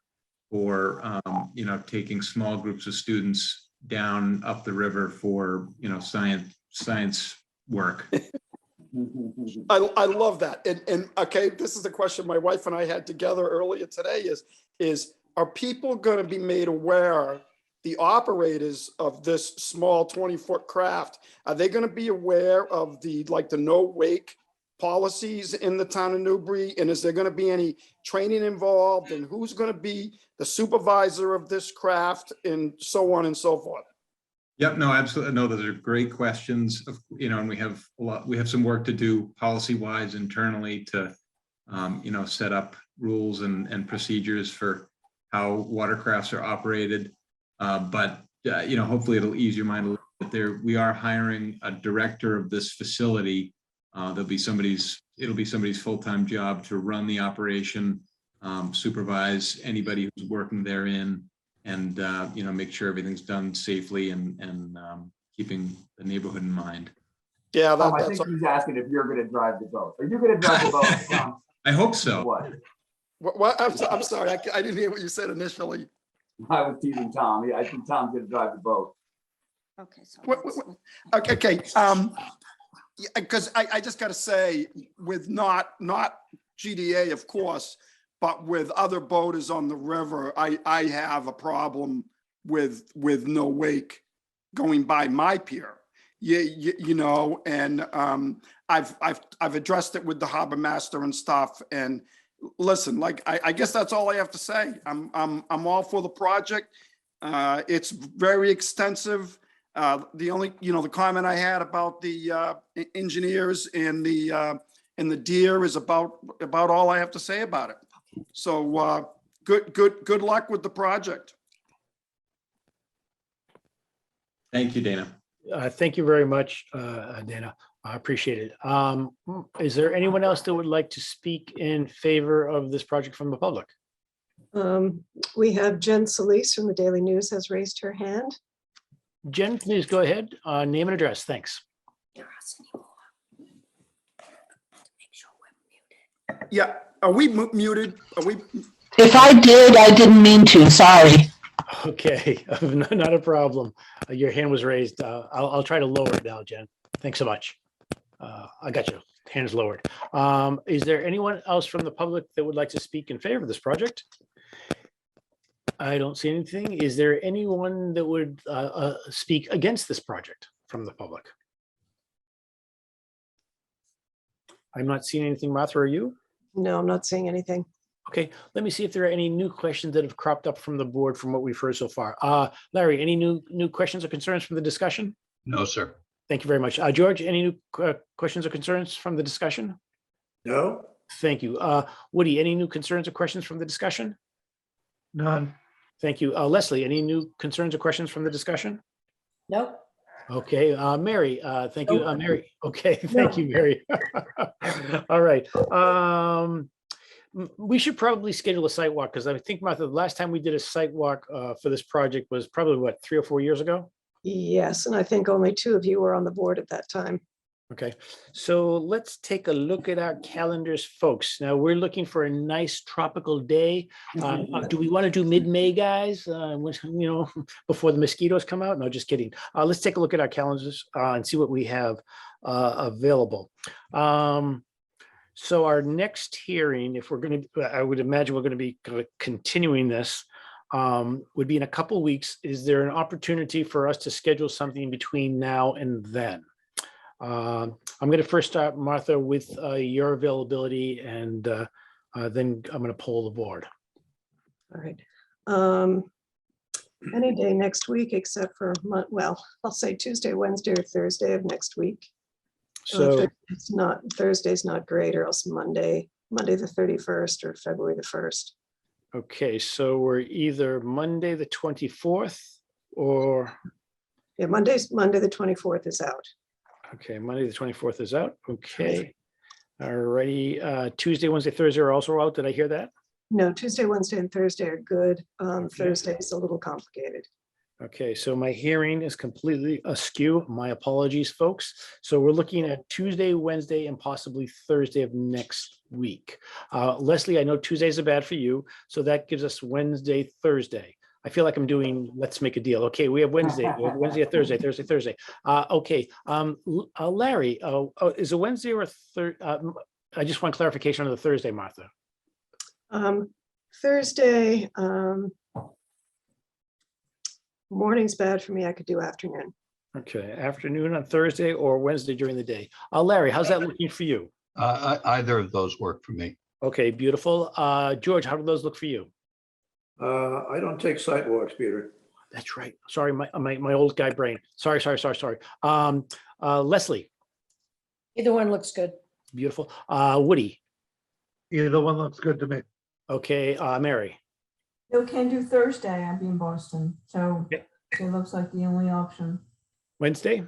for, taking small groups of students down up the river for, science work. I love that. And okay, this is the question my wife and I had together earlier today is are people going to be made aware, the operators of this small 20-foot craft, are they going to be aware of the no wake policies in the town of Newbury? And is there going to be any training involved, and who's going to be the supervisor of this craft, and so on and so forth? Yep, no, absolutely. No, those are great questions. And we have some work to do policy-wise internally to, set up rules and procedures for how watercrafts are operated. But hopefully it'll ease your mind a little bit there. We are hiring a director of this facility. It'll be somebody's full-time job to run the operation, supervise anybody who's working therein, and make sure everything's done safely and keeping the neighborhood in mind. Yeah, I think he's asking if you're going to drive the boat. Are you going to drive the boat, Tom? I hope so. What? I'm sorry, I didn't hear what you said initially. I was teasing Tom. I think Tom's going to drive the boat. Okay, so. Okay. Because I just got to say, with not GDA, of course, but with other boaters on the river, I have a problem with no wake going by my pier. And I've addressed it with the harbor master and stuff. And listen, I guess that's all I have to say. I'm all for the project. It's very extensive. The only, the comment I had about the engineers and the deer is about all I have to say about it. So good luck with the project. Thank you, Dana. Thank you very much, Dana. I appreciate it. Is there anyone else that would like to speak in favor of this project from the public? We have Jen Solis from the Daily News has raised her hand. Jen, please go ahead. Name and address. Thanks. Yeah, are we muted? Are we? If I did, I didn't mean to, sorry. Okay, not a problem. Your hand was raised. I'll try to lower it now, Jen. Thanks so much. I got you. Hands lowered. Is there anyone else from the public that would like to speak in favor of this project? I don't see anything. Is there anyone that would speak against this project from the public? I'm not seeing anything. Martha, are you? No, I'm not seeing anything. Okay, let me see if there are any new questions that have cropped up from the board from what we've heard so far. Larry, any new questions or concerns from the discussion? No, sir. Thank you very much. George, any new questions or concerns from the discussion? No? Thank you. Woody, any new concerns or questions from the discussion? None. Thank you. Leslie, any new concerns or questions from the discussion? Nope. Okay, Mary, thank you, Nope. Mary. Okay, thank you, Mary. All right. We should probably schedule a site walk because I think, Martha, the last time we did a site walk for this project was probably what, 3 or 4 years ago? Yes, and I think only 2 of you were on the board at that time. Okay, so let's take a look at our calendars, folks. Now, we're looking for a nice tropical day. Do we want to do mid-May, guys? Before the mosquitoes come out? No, just kidding. Let's take a look at our calendars and see what we have available. So our next hearing, if we're going to, I would imagine we're going to be continuing this, would be in a couple weeks. Is there an opportunity for us to schedule something between now and then? I'm going to first start, Martha, with your availability, and then I'm going to poll the board. All right. Any day next week except for, well, I'll say Tuesday, Wednesday, or Thursday of next week. So, It's not, Thursday's not great, or else Monday the 31st or February the 1st. okay, so we're either Monday, the 24th, or, Yeah, Monday the 24th is out. okay, Monday, the 24th is out. Okay. All righty. Tuesday, Wednesday, Thursday are also out. Did I hear that? No, Tuesday, Wednesday, and Thursday are good. Thursday is a little complicated. Okay, so my hearing is completely askew. My apologies, folks. So we're looking at Tuesday, Wednesday, and possibly Thursday of next week. Leslie, I know Tuesdays are bad for you, so that gives us Wednesday, Thursday. I feel like I'm doing, let's make a deal. Okay, we have Wednesday, Thursday, Thursday. Okay, Larry, is a Wednesday or a third? I just want clarification on the Thursday, Martha. Thursday, morning's bad for me. I could do afternoon. Okay, afternoon on Thursday or Wednesday during the day. Larry, how's that looking for you? Either of those work for me. Okay, beautiful. George, how do those look for you? I don't take sidewalks, Peter. That's right. Sorry, my old guy brain. Sorry. Leslie, Either one looks good. beautiful. Woody, Either one looks good to me. okay. Mary, You can do Thursday, I'll be in Boston, so Okay. it looks like the only option. Wednesday.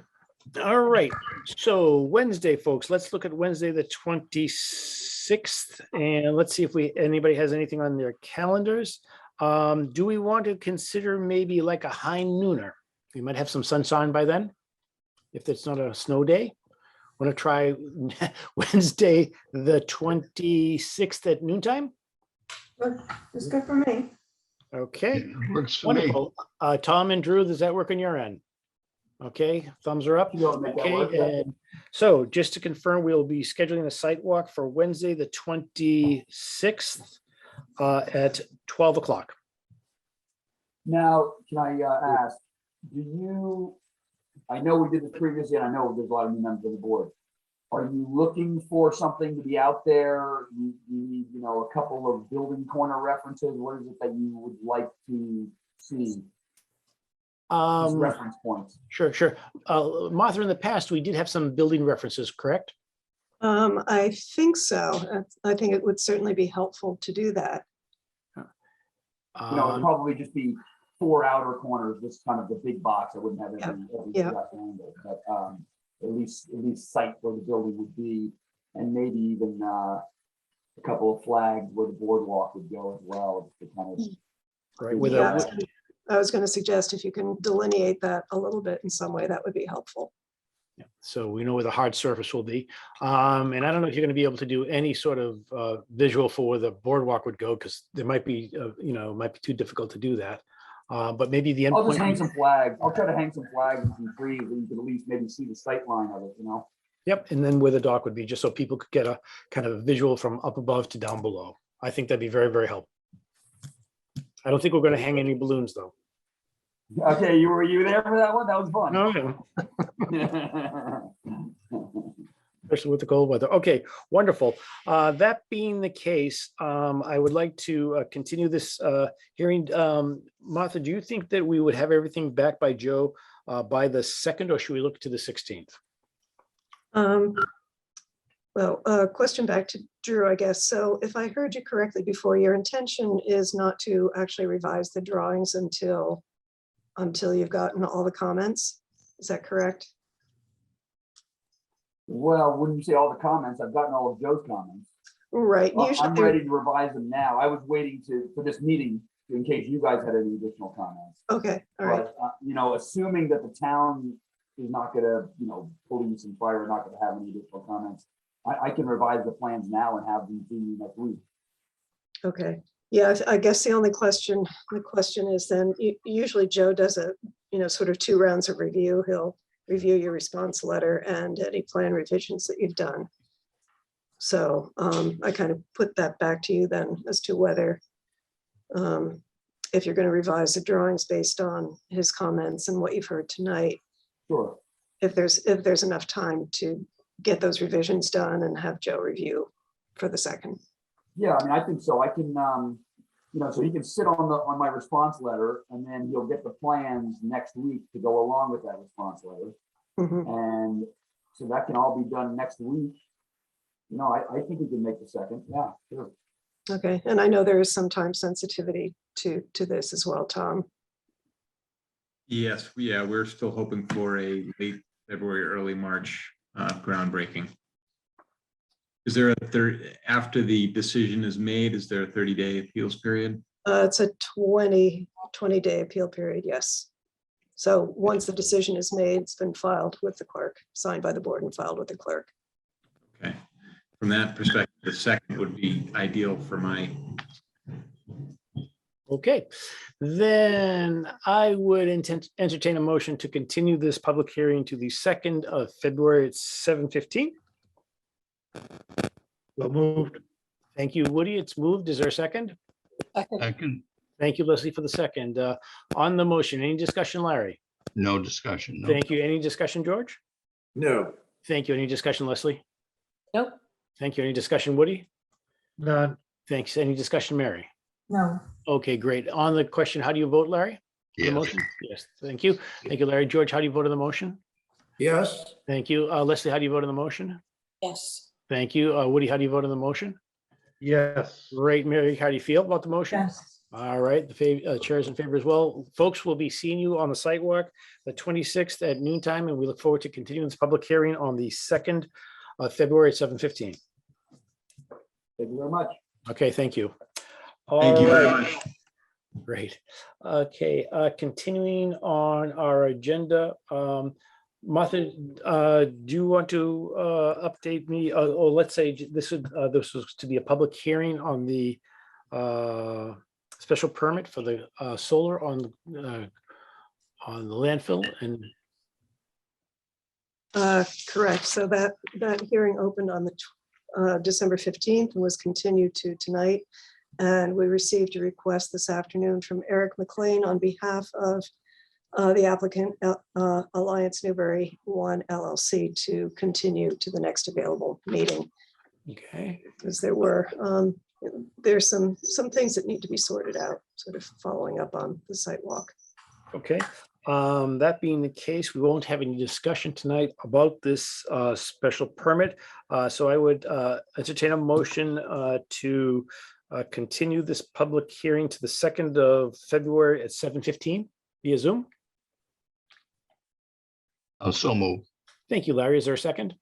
All right. So Wednesday, folks, let's look at Wednesday, the 26th, and let's see if anybody has anything on their calendars. Do we want to consider maybe like a high nooner? We might have some sunshine by then, if it's not a snow day. Want to try Wednesday, the 26th at noontime? Good, it's good for me. Okay, It works for me. wonderful. Tom and Drew, does that work on your end? Okay, thumbs are up. You'll make that work, Okay, yeah. and so just to confirm, we'll be scheduling a site walk for Wednesday, the 26th at 12 o'clock. Now, can I ask, I know we did this previously, and I know there's a lot of new members of the board. Are you looking for something to be out there? You need, a couple of building corner references? What is it that you would like to see as reference points? Sure. Martha, in the past, we did have some building references, correct? I think so. I think it would certainly be helpful to do that. It'd probably just be 4 outer corners, just kind of the big box. I wouldn't have every Yeah. left angle, but at least cite where the building would be, and maybe even a couple of flags where the boardwalk would go as well, just to kind of. Right, with Yeah, a, I was going to suggest if you can delineate that a little bit in some way, that would be helpful. so we know where the hard surface will be. And I don't know if you're going to be able to do any sort of visual for where the boardwalk would go, because there might be, might be too difficult to do that. But maybe the I'll just hang endpoint. some flags. I'll try to hang some flags and some trees, and you can at least maybe see the sight line of it, Yep, and then where the dock would be, just so people could get a kind of a visual from up above to down below. I think that'd be very, very helpful. I don't think we're going to hang any balloons, though. Okay, were you there for that one? That was fun. No. especially with the cold weather. Okay, wonderful. That being the case, I would like to continue this hearing. Martha, do you think that we would have everything back by Joe by the 2nd, or should we look to the 16th? Well, question back to Drew, I guess. So if I heard you correctly before, your intention is not to actually revise the drawings until you've gotten all the comments? Is that correct? Well, when you say all the comments, I've gotten all of Joe's comments. Right. I'm Usually, ready to revise them now. I was waiting for this meeting in case you guys had any additional comments. okay, all right. But, assuming that the town is not gonna, police and fire are not gonna have any additional comments, I can revise the plans now and have them to you next week. Okay, yeah, I guess the question is then, usually Joe does a, sort of 2 rounds of review. He'll review your response letter and any plan revisions that you've done. So I kind of put that back to you then as to whether, if you're going to revise the drawings based on his comments and what you've heard tonight, Sure. if there's enough time to get those revisions done and have Joe review for the 2nd. Yeah, I mean, I think so. I can, so he can sit on my response letter, and then he'll get the plans next week to go along with that response letter. Mhm. And so that can all be done next week. I think we can make the 2nd. Yeah, sure. Okay, and I know there is some time sensitivity to this as well, Tom. Yes, yeah, we're still hoping for a late February, early March groundbreaking. Is there after the decision is made, is there a 30-day appeals period? It's a 20-day appeal period, yes. So once the decision is made, it's been filed with the clerk, signed by the board and filed with the clerk. Okay. From that perspective, the 2nd would be ideal for my. Okay, then I would entertain a motion to continue this public hearing to the 2nd of February at 7:15. So moved. Thank you, Woody. It's moved. Is there a second? Second, Thank you, Leslie, for the second. On the motion, any discussion, Larry? no discussion. No. Thank you. Any discussion, George? No. Thank you. Any discussion, Leslie? Nope. Thank you. Any discussion, Woody? None. Thanks. Any discussion, Mary? No, Okay, great. On the question, how do you vote, Larry? On the Yes. motion? Yes, thank you. Thank you, Larry. George, how do you vote on the motion? Yes. Thank you. Leslie, how do you vote on the motion? Yes. Thank you. Woody, how do you vote on the motion? Yes. Great. Mary, how do you feel about the motion? yes. All right, the chair is in favor as well. Folks, we'll be seeing you on the sidewalk the 26th at noontime, and we look forward to continuing this public hearing on the 2nd of February at 7:15. Thank you very much. Okay, thank you. Thank you All very right. much. Great. Okay, continuing on our agenda, Martha, do you want to update me? Or let's say this was to be a public hearing on the special permit for the solar on the landfill and. Correct. So that hearing opened on the December 15th and was continued to tonight. And we received a request this afternoon from Eric McLean on behalf of the applicant Alliance Newbury 1 LLC to continue to the next available meeting. Okay, Because there's some things that need to be sorted out, sort of following up on the site walk. okay. That being the case, we won't have any discussion tonight about this special permit. So I would entertain a motion to continue this public hearing to the 2nd of February at 7:15 via Zoom. So move. Thank you, Larry. Is there a second?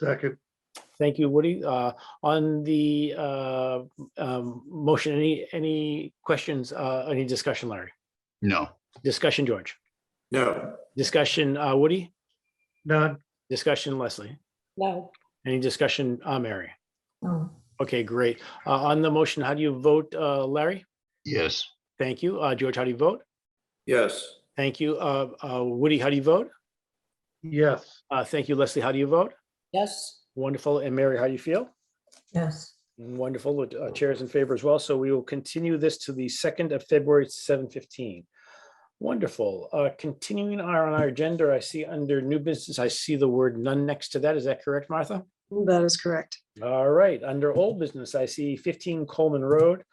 Second. Thank you, Woody. On the motion, any questions, any discussion, Larry? No. Discussion, George? No. Discussion, Woody? None. Discussion, Leslie? No. Any discussion, Mary? No, Okay, great. On the motion, how do you vote, Larry? Yes. Thank you. George, how do you vote? Yes. Thank you. Woody, how do you vote? Yes. Thank you, Leslie. How do you vote? Yes. Wonderful. And Mary, how do you feel? yes. Wonderful. Chair is in favor as well. So we will continue this to the 2nd of February, 7:15. Wonderful. Continuing on our agenda, I see under new business, I see the word none next to that. Is that correct, Martha? That is correct. All right, under old business, I see 15 Coleman Road.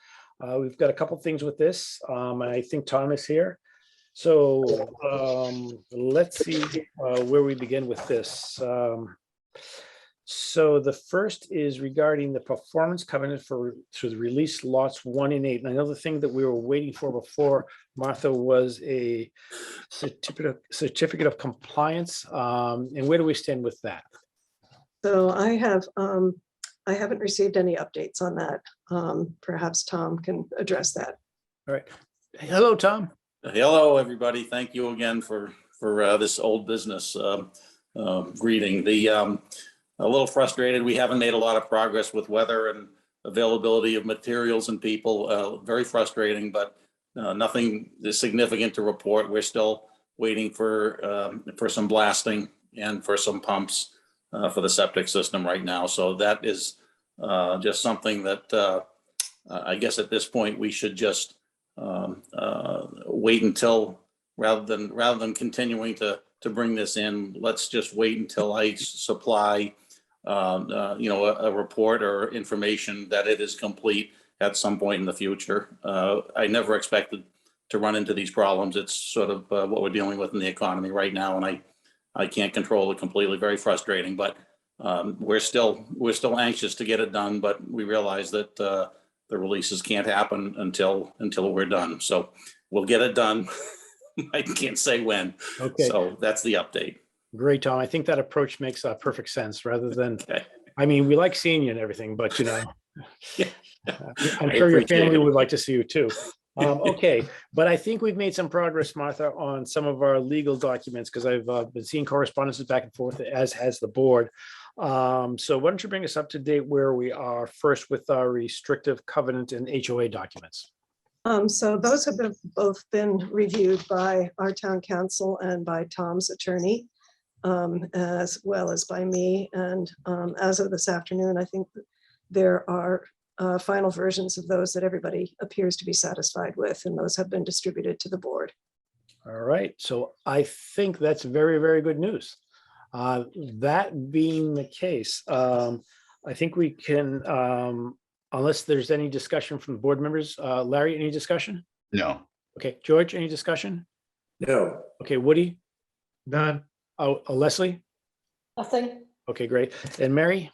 We've got a couple things with this. I think Tom is here. So let's see where we begin with this. So the first is regarding the performance covenant for the release lots 1 and 8. And another thing that we were waiting for before, Martha, was a certificate of compliance. And where do we stand with that? So I haven't received any updates on that. Perhaps Tom can address that. All right. Hello, Tom. Hello, everybody. Thank you again for this old business greeting. A little frustrated. We haven't made a lot of progress with weather and availability of materials and people. Very frustrating, but nothing is significant to report. We're still waiting for some blasting and for some pumps for the septic system right now. So that is just something that I guess at this point we should just wait until, rather than continuing to bring this in, let's just wait until I supply a report or information that it is complete at some point in the future. I never expected to run into these problems. It's sort of what we're dealing with in the economy right now, and I can't control it completely. Very frustrating, but we're still anxious to get it done, but we realize that the releases can't happen until we're done. So we'll get it done. I can't say when. Okay. So that's the update. Great, Tom. I think that approach makes perfect sense rather than, Okay. I mean, we like seeing you and everything, but Yeah. I'm I sure your appreciate family it. would like to see you too. Okay, but I think we've made some progress, Martha, on some of our legal documents because I've been seeing correspondences back and forth, as has the board. So why don't you bring us up to date where we are first with our restrictive covenant and HOA documents? So those have both been reviewed by our town council and by Tom's attorney, as well as by me. And as of this afternoon, I think there are final versions of those that everybody appears to be satisfied with, and those have been distributed to the board. All right, so I think that's very, very good news. That being the case, I think we can, unless there's any discussion from board members, Larry, any discussion? No. Okay, George, any discussion? No, Okay, Woody? None. Oh, Leslie? Nothing. Okay, great. And Mary?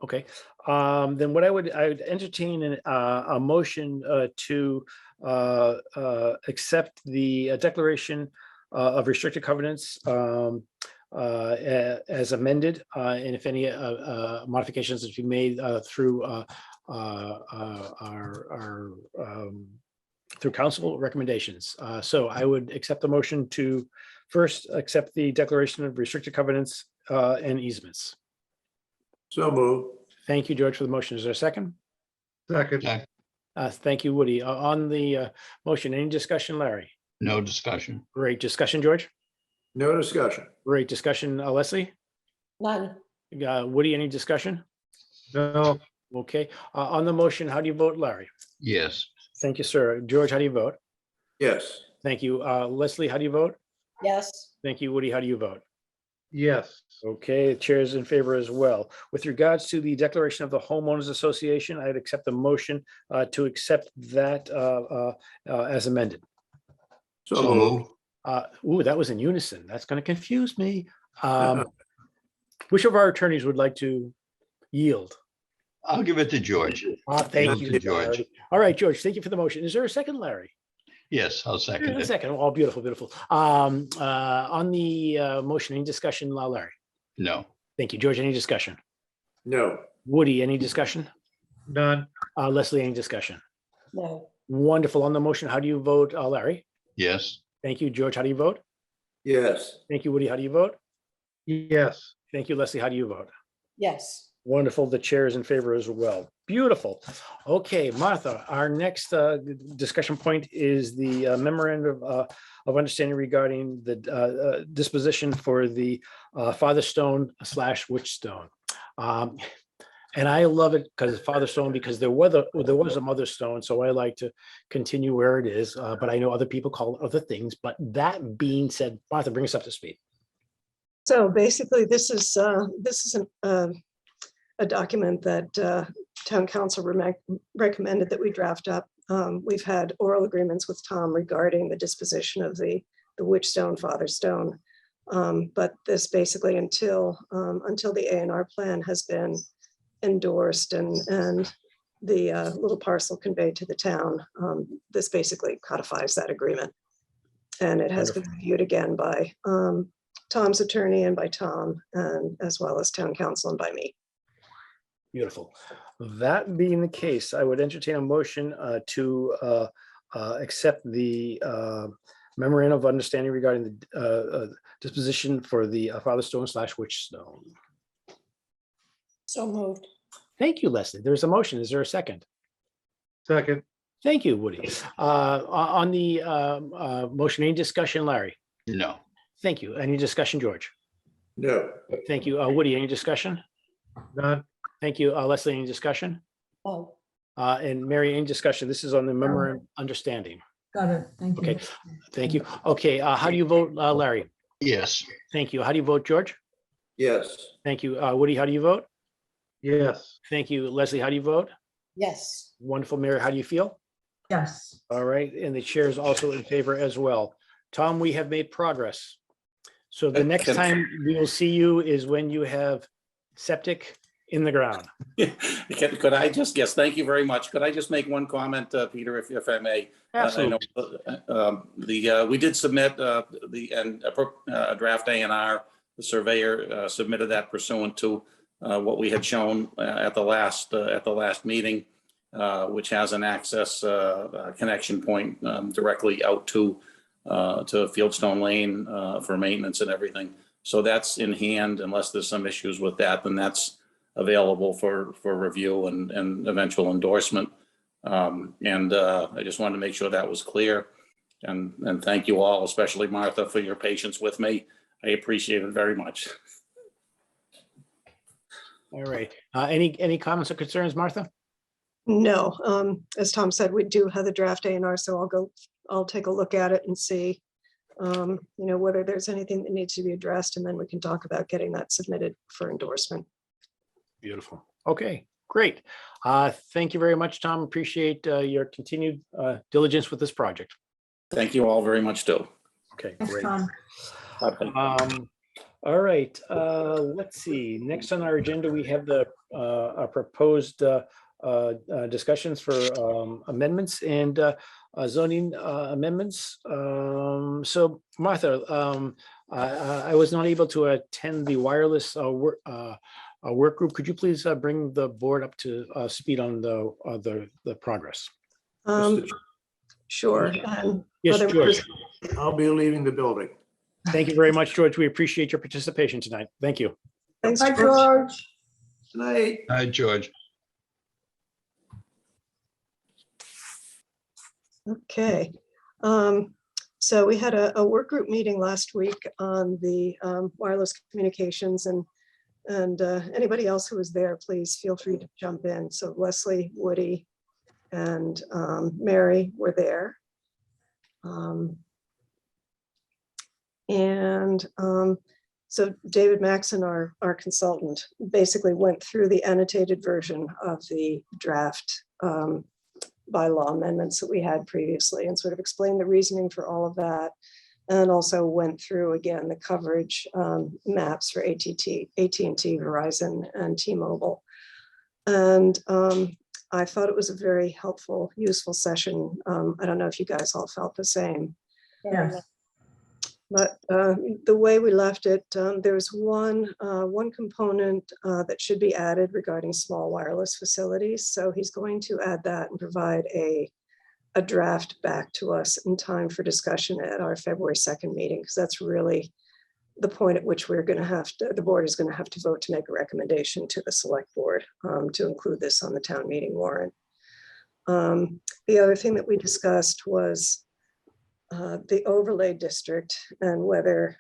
Okay, then what I would entertain a motion to accept the declaration of restricted covenants as amended, and if any modifications that you made through our through council recommendations. So I would accept the motion to first accept the declaration of restricted covenants and easements. so moved. Thank you, George, for the motion. Is there a second? Second. Thank you, Woody. On the motion, any discussion, Larry? No discussion. Great discussion, George. No discussion. Great discussion, Leslie. None. Woody, any discussion? No. Okay. On the motion, how do you vote, Larry? Yes. Thank you, sir. George, how do you vote? Yes, Thank you. Leslie, how do you vote? Yes. Thank you, Woody. How do you vote? Yes. Okay, the chair is in favor as well. With regards to the declaration of the homeowners association, I'd accept the motion to accept that as amended. so So moved. moved. That was in unison. That's going to confuse me. Which of our attorneys would like to yield? I'll give it to George. Thank Yield you, to George. Larry. All right, George, thank you for the motion. Is there a second, Larry? Yes, I'll second A it. second. Oh, beautiful, beautiful. On the motion, any discussion, Larry? No. Thank you, George. Any discussion? No, Woody, any discussion? None. Leslie, any discussion? No. Wonderful. On the motion, how do you vote, Larry? Yes. Thank you, George. How do you vote? yes, Thank you, Woody. How do you vote? Yes. Thank you, Leslie. How do you vote? Yes. Wonderful. The chair is in favor as well. Beautiful. Okay, Martha, our next discussion point is the memorandum of understanding regarding the disposition for the Father Stone / Witch Stone. And I love it because Father Stone, because there was a Mother Stone, so I like to continue where it is. But I know other people call it other things. But that being said, Martha, bring us up to speed. So basically, this is a document that town council recommended that we draft up. We've had oral agreements with Tom regarding the disposition of the Witchstone, Fatherstone. But this basically until the A&R plan has been endorsed and the little parcel conveyed to the town, this basically codifies that agreement. And it has been reviewed again by Tom's attorney and by Tom, and as well as town council and by me. Beautiful. That being the case, I would entertain a motion to accept the memorandum of understanding regarding the disposition for the Fatherstone / Witchstone. So moved. Thank you, Leslie. There's a motion. Is there a second? Second. Thank you, Woody. On the motion, any discussion, Larry? No. Thank you. Any discussion, George? No. Thank you. Woody, any discussion? None. Thank you. Leslie, any discussion? Oh, And Mary, any discussion? This is on the memorandum of understanding. Got it. Thank you. Okay, thank you. Okay, how do you vote, Larry? Yes. Thank you. How do you vote, George? Yes. Thank you. Woody, how do you vote? Yes. Thank you. Leslie, how do you vote? yes. Wonderful. Mary, how do you feel? Yes. All right, and the chair is also in favor as well. Tom, we have made progress. So the next time we will see you is when you have septic in the ground. Could I just, yes, thank you very much. Could I just make one comment, Peter, if I may? Absolutely. We did submit a draft A&R. The surveyor submitted that pursuant to what we had shown at the last meeting, which has an access connection point directly out to Fieldstone Lane for maintenance and everything. So that's in hand. Unless there's some issues with that, then that's available for review and eventual endorsement. I just wanted to make sure that was clear. And thank you all, especially Martha, for your patience with me. I appreciate it very much. All right. Any comments or concerns, Martha? No, as Tom said, we do have the draft A&R, so I'll take a look at it and see, whether there's anything that needs to be addressed, and then we can talk about getting that submitted for endorsement. Beautiful. Okay, great. Thank you very much, Tom. Appreciate your continued diligence with this project. Thank you all very much, too. Okay, Thanks, great. Tom. Bye-bye. All right, let's see. Next on our agenda, we have the proposed discussions for amendments and zoning amendments. So Martha, I was not able to attend the wireless work group. Could you please bring the board up to speed on the progress? Sure. Yes, George. I'll be leaving the building. Thank you very much, George. We appreciate your participation tonight. Thank you. Thanks, Bye, George. George. Good night. Hi, George. Okay. So we had a work group meeting last week on the wireless communications, and anybody else who was there, please feel free to jump in. So Leslie, Woody, and Mary were there. So David Maxon, our consultant, basically went through the annotated version of the draft bylaw amendments that we had previously and sort of explained the reasoning for all of that. And also went through again the coverage maps for AT&T, Verizon, and T-Mobile. And I thought it was a very helpful, useful session. I don't know if you guys all felt the same. Yes. But the way we left it, there's one component that should be added regarding small wireless facilities. So he's going to add that and provide a draft back to us in time for discussion at our February 2nd meeting, because that's really the point at which we're going to have to, the board is going to have to vote to make a recommendation to the select board to include this on the town meeting warrant. The other thing that we discussed was the overlay district, and whether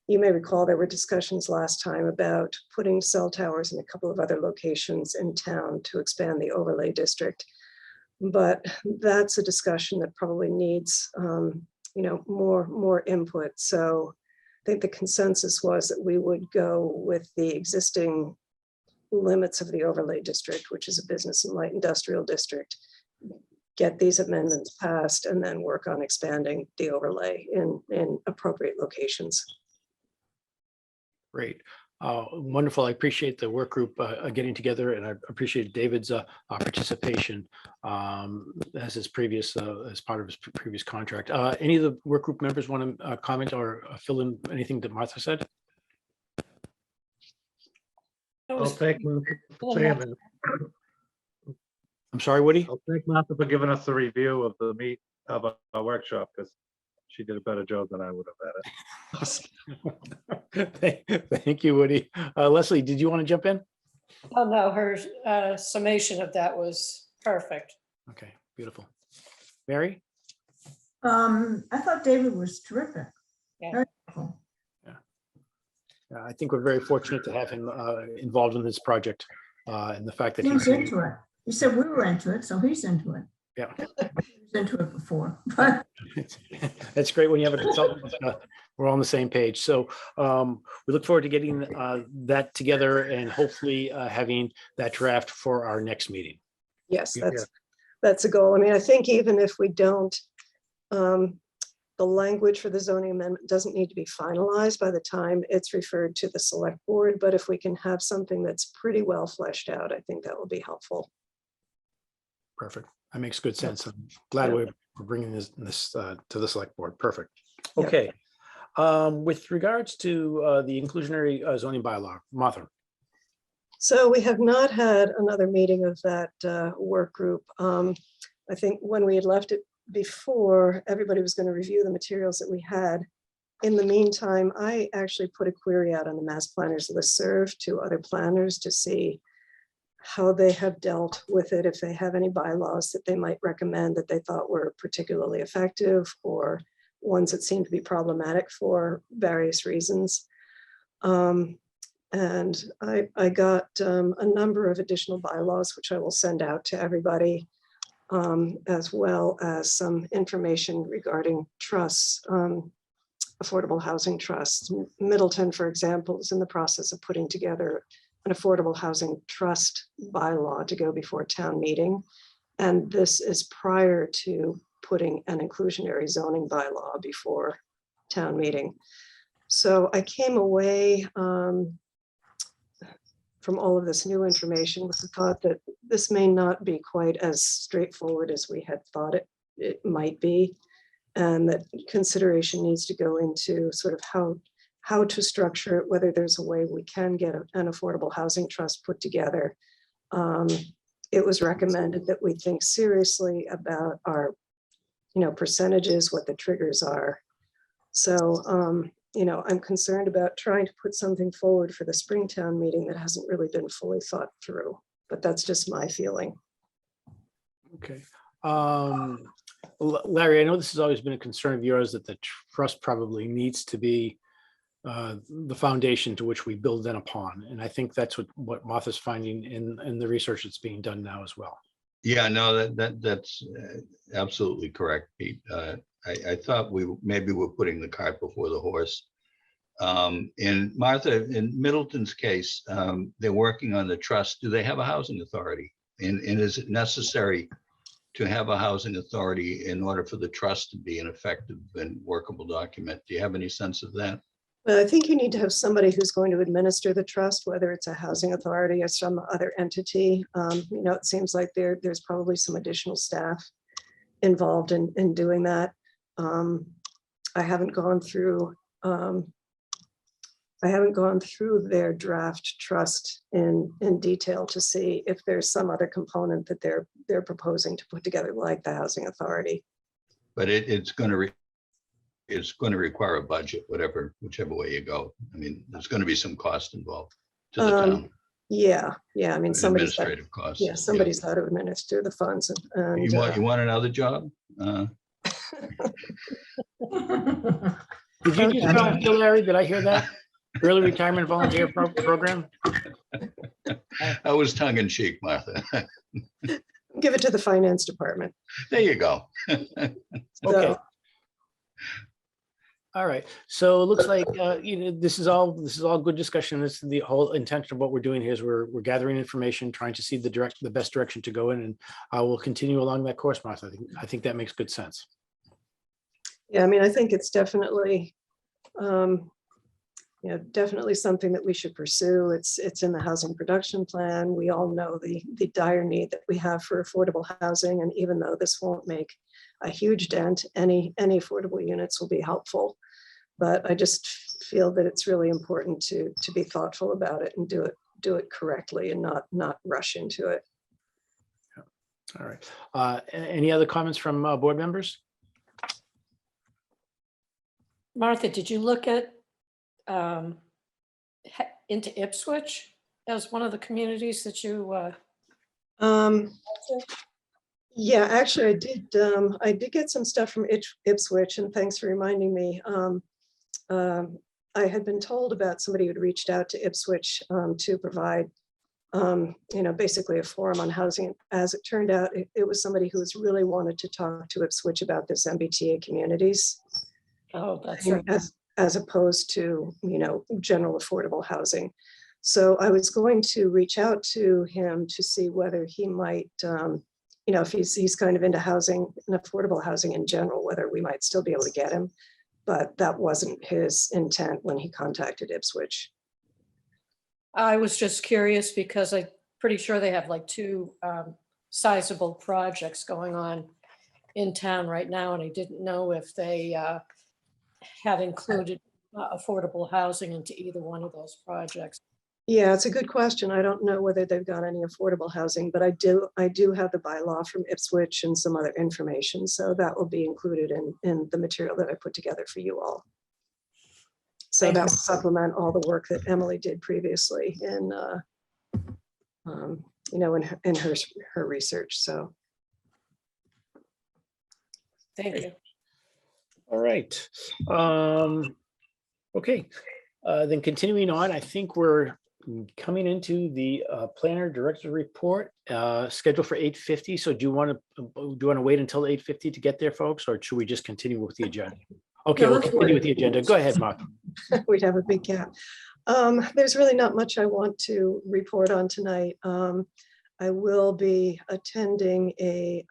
you may recall there were discussions last time about putting cell towers in a couple of other locations in town to expand the overlay district. But that's a discussion that probably needs more input. So think the consensus was that we would go with the existing limits of the overlay district, which is a business and light industrial district, get these amendments passed, and then work on expanding the overlay in appropriate locations. Great. Wonderful. I appreciate the work group getting together, and I appreciate David's participation as his previous, as part of his previous contract. Any of the work group members want to comment or fill in anything that Martha said? That was thank Chairman. I'm sorry, Woody? I'll thank Martha for giving us the review of the our workshop, because she did a better job than I would have at it. Thank you, Woody. Leslie, did you want to jump in? Oh, no, her summation of that was perfect. Okay, beautiful. Mary? I thought David was terrific. Yeah. Very helpful. I think we're very fortunate to have him involved in this project and the fact that He's he's into it. You said we were into it, so he's into it. Yeah. He was into it before. That's great when you have a consultant. We're all on the same page. So we look forward to getting that together and hopefully having that draft for our next meeting. Yes, Yeah. that's a goal. I mean, I think even if we don't, the language for the zoning amendment doesn't need to be finalized by the time it's referred to the select board, but if we can have something that's pretty well fleshed out, I think that will be helpful. Perfect. That makes good sense. I'm glad we're bringing this to the select board. Perfect. Yep. Okay. With regards to the inclusionary zoning bylaw, Martha. So we have not had another meeting of that work group. I think when we had left it before, everybody was going to review the materials that we had. In the meantime, I actually put a query out on the Mass Planners listserv to other planners to see how they have dealt with it, if they have any bylaws that they might recommend that they thought were particularly effective, or ones that seem to be problematic for various reasons. And I got a number of additional bylaws, which I will send out to everybody, as well as some information regarding trusts, affordable housing trusts. Middleton, for example, is in the process of putting together an affordable housing trust bylaw to go before town meeting. And this is prior to putting an inclusionary zoning bylaw before town meeting. So I came away from all of this new information with the thought that this may not be quite as straightforward as we had thought it might be, and that consideration needs to go into sort of how to structure it, whether there's a way we can get an affordable housing trust put together. It was recommended that we think seriously about our, percentages, what the triggers are. So, I'm concerned about trying to put something forward for the Springtown meeting that hasn't really been fully thought through, but that's just my feeling. Okay. Larry, I know this has always been a concern of yours that the trust probably needs to be the foundation to which we build then upon. And I think that's what Martha's finding in the research that's being done now as well. Yeah, no, that's absolutely correct, Pete. I thought maybe we're putting the cart before the horse. And Martha, in Middleton's case, they're working on the trust. Do they have a housing authority? And is it necessary to have a housing authority in order for the trust to be an effective and workable document? Do you have any sense of that? Well, I think you need to have somebody who's going to administer the trust, whether it's a housing authority or some other entity. It seems like there's probably some additional staff involved in doing that. I haven't gone through their draft trust in detail to see if there's some other component that they're proposing to put together, like the housing authority. But it's going to require a budget, whichever way you go. I mean, there's going to be some cost involved to the town. Yeah. I mean, somebody's got, Administrative costs. yeah, somebody's got to administer the funds. And You want another job? Did you just volunteer, Larry? Did I hear that? Early retirement volunteer program? I was tongue in cheek, Martha. give it to the finance department. There you go. Okay. So, All right, so it looks like, this is all good discussion. This is the whole intention of what we're doing here is we're gathering information, trying to see the best direction to go in, and we'll continue along that course, Martha. I think that makes good sense. Yeah, I mean, I think it's definitely, definitely something that we should pursue. It's in the housing production plan. We all know the dire need that we have for affordable housing. And even though this won't make a huge dent, any affordable units will be helpful. But I just feel that it's really important to be thoughtful about it and do it correctly and not rush into it. All right. Any other comments from board members? Martha, did you look at into Ipswich as one of the communities that you? Yeah, actually, I did get some stuff from Ipswich, and thanks for reminding me. I had been told about somebody who'd reached out to Ipswich to provide, basically a forum on housing. As it turned out, it was somebody who was really wanted to talk to Ipswich about this MBTA communities. Oh, that's right. As opposed to, general affordable housing. So I was going to reach out to him to see whether he might, if he's kind of into housing and affordable housing in general, whether we might still be able to get him. But that wasn't his intent when he contacted Ipswich. I was just curious because I'm pretty sure they have like two sizable projects going on in town right now, and I didn't know if they had included affordable housing into either one of those projects. Yeah, it's a good question. I don't know whether they've got any affordable housing, but I do have the bylaw from Ipswich and some other information. So that will be included in the material that I put together for you all. So Thank that you. will supplement all the work that Emily did previously in her research. So Thank you. All right. Okay. Then continuing on, I think we're coming into the planner director report scheduled for 8:50. So do you want to wait until 8:50 to get there, folks, or should we just continue with the agenda? Okay, No, we'll let's continue wait. with the agenda. Go ahead, Mark. we'd have a big gap. There's really not much I want to report on tonight. I will be attending a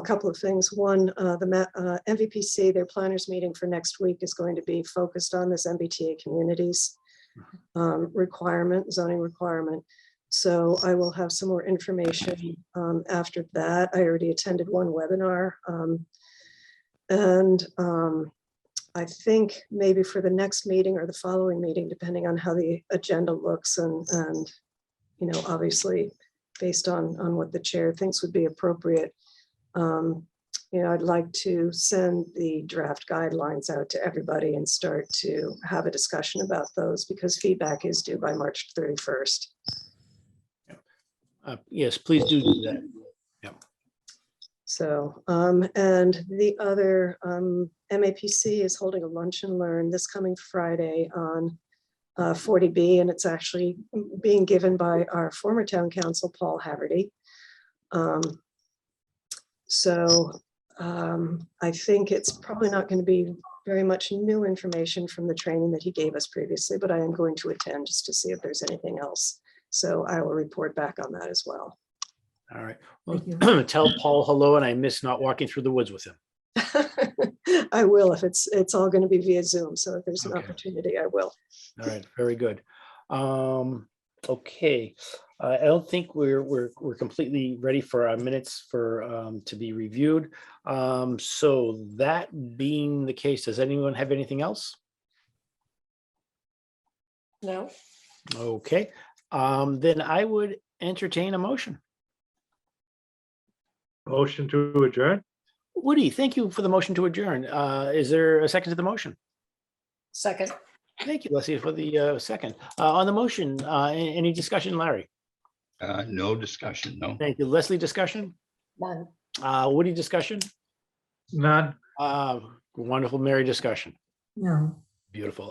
couple of things. One, the MVPC, their planners meeting for next week is going to be focused on this MBTA communities zoning requirement. So I will have some more information after that. I already attended one webinar. I think maybe for the next meeting or the following meeting, depending on how the agenda looks and obviously based on what the chair thinks would be appropriate, I'd like to send the draft guidelines out to everybody and start to have a discussion about those because feedback is due by March 31st. Yes, please do that. So, and the other MAPC is holding a lunch and learn this coming Friday on 40B, and it's actually being given by our former town council, Paul Haverty. I think it's probably not going to be very much new information from the training that he gave us previously, but I am going to attend just to see if there's anything else. So I will report back on that as well. All right. Well, Thank you. tell Paul hello, and I miss not walking through the woods with him. I will if it's all going to be via Zoom. So if there's an Okay. opportunity, I will. All right, very good. Okay, I don't think we're completely ready for our minutes to be reviewed. So that being the case, does anyone have anything else? No, Okay, then I would entertain a motion. Motion to adjourn? Woody, thank you for the motion to adjourn. Is there a second to the motion? second. Thank you, Leslie, for the second. On the motion, any discussion, Larry? No discussion, no. Thank you. Leslie, discussion? None. Woody, discussion? None. Wonderful, Mary, discussion. No. Beautiful.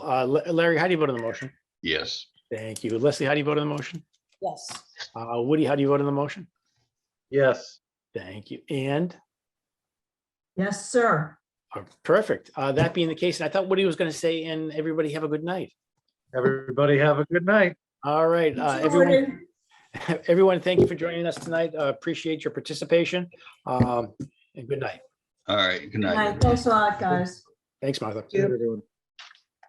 Larry, how do you vote on the motion? Yes. Thank you. Leslie, how do you vote on the motion? Yes. Woody, how do you vote on the motion? Yes. Thank you. And Yes, sir. Perfect. That being the case, and I thought Woody was going to say, and everybody have a good night. Everybody have a good night. All right, everyone. Everyone, thank you for joining us tonight. Appreciate your participation. And good night. All right, good night. Thanks a lot, guys. Thanks, Martha. Thank you. Everyone.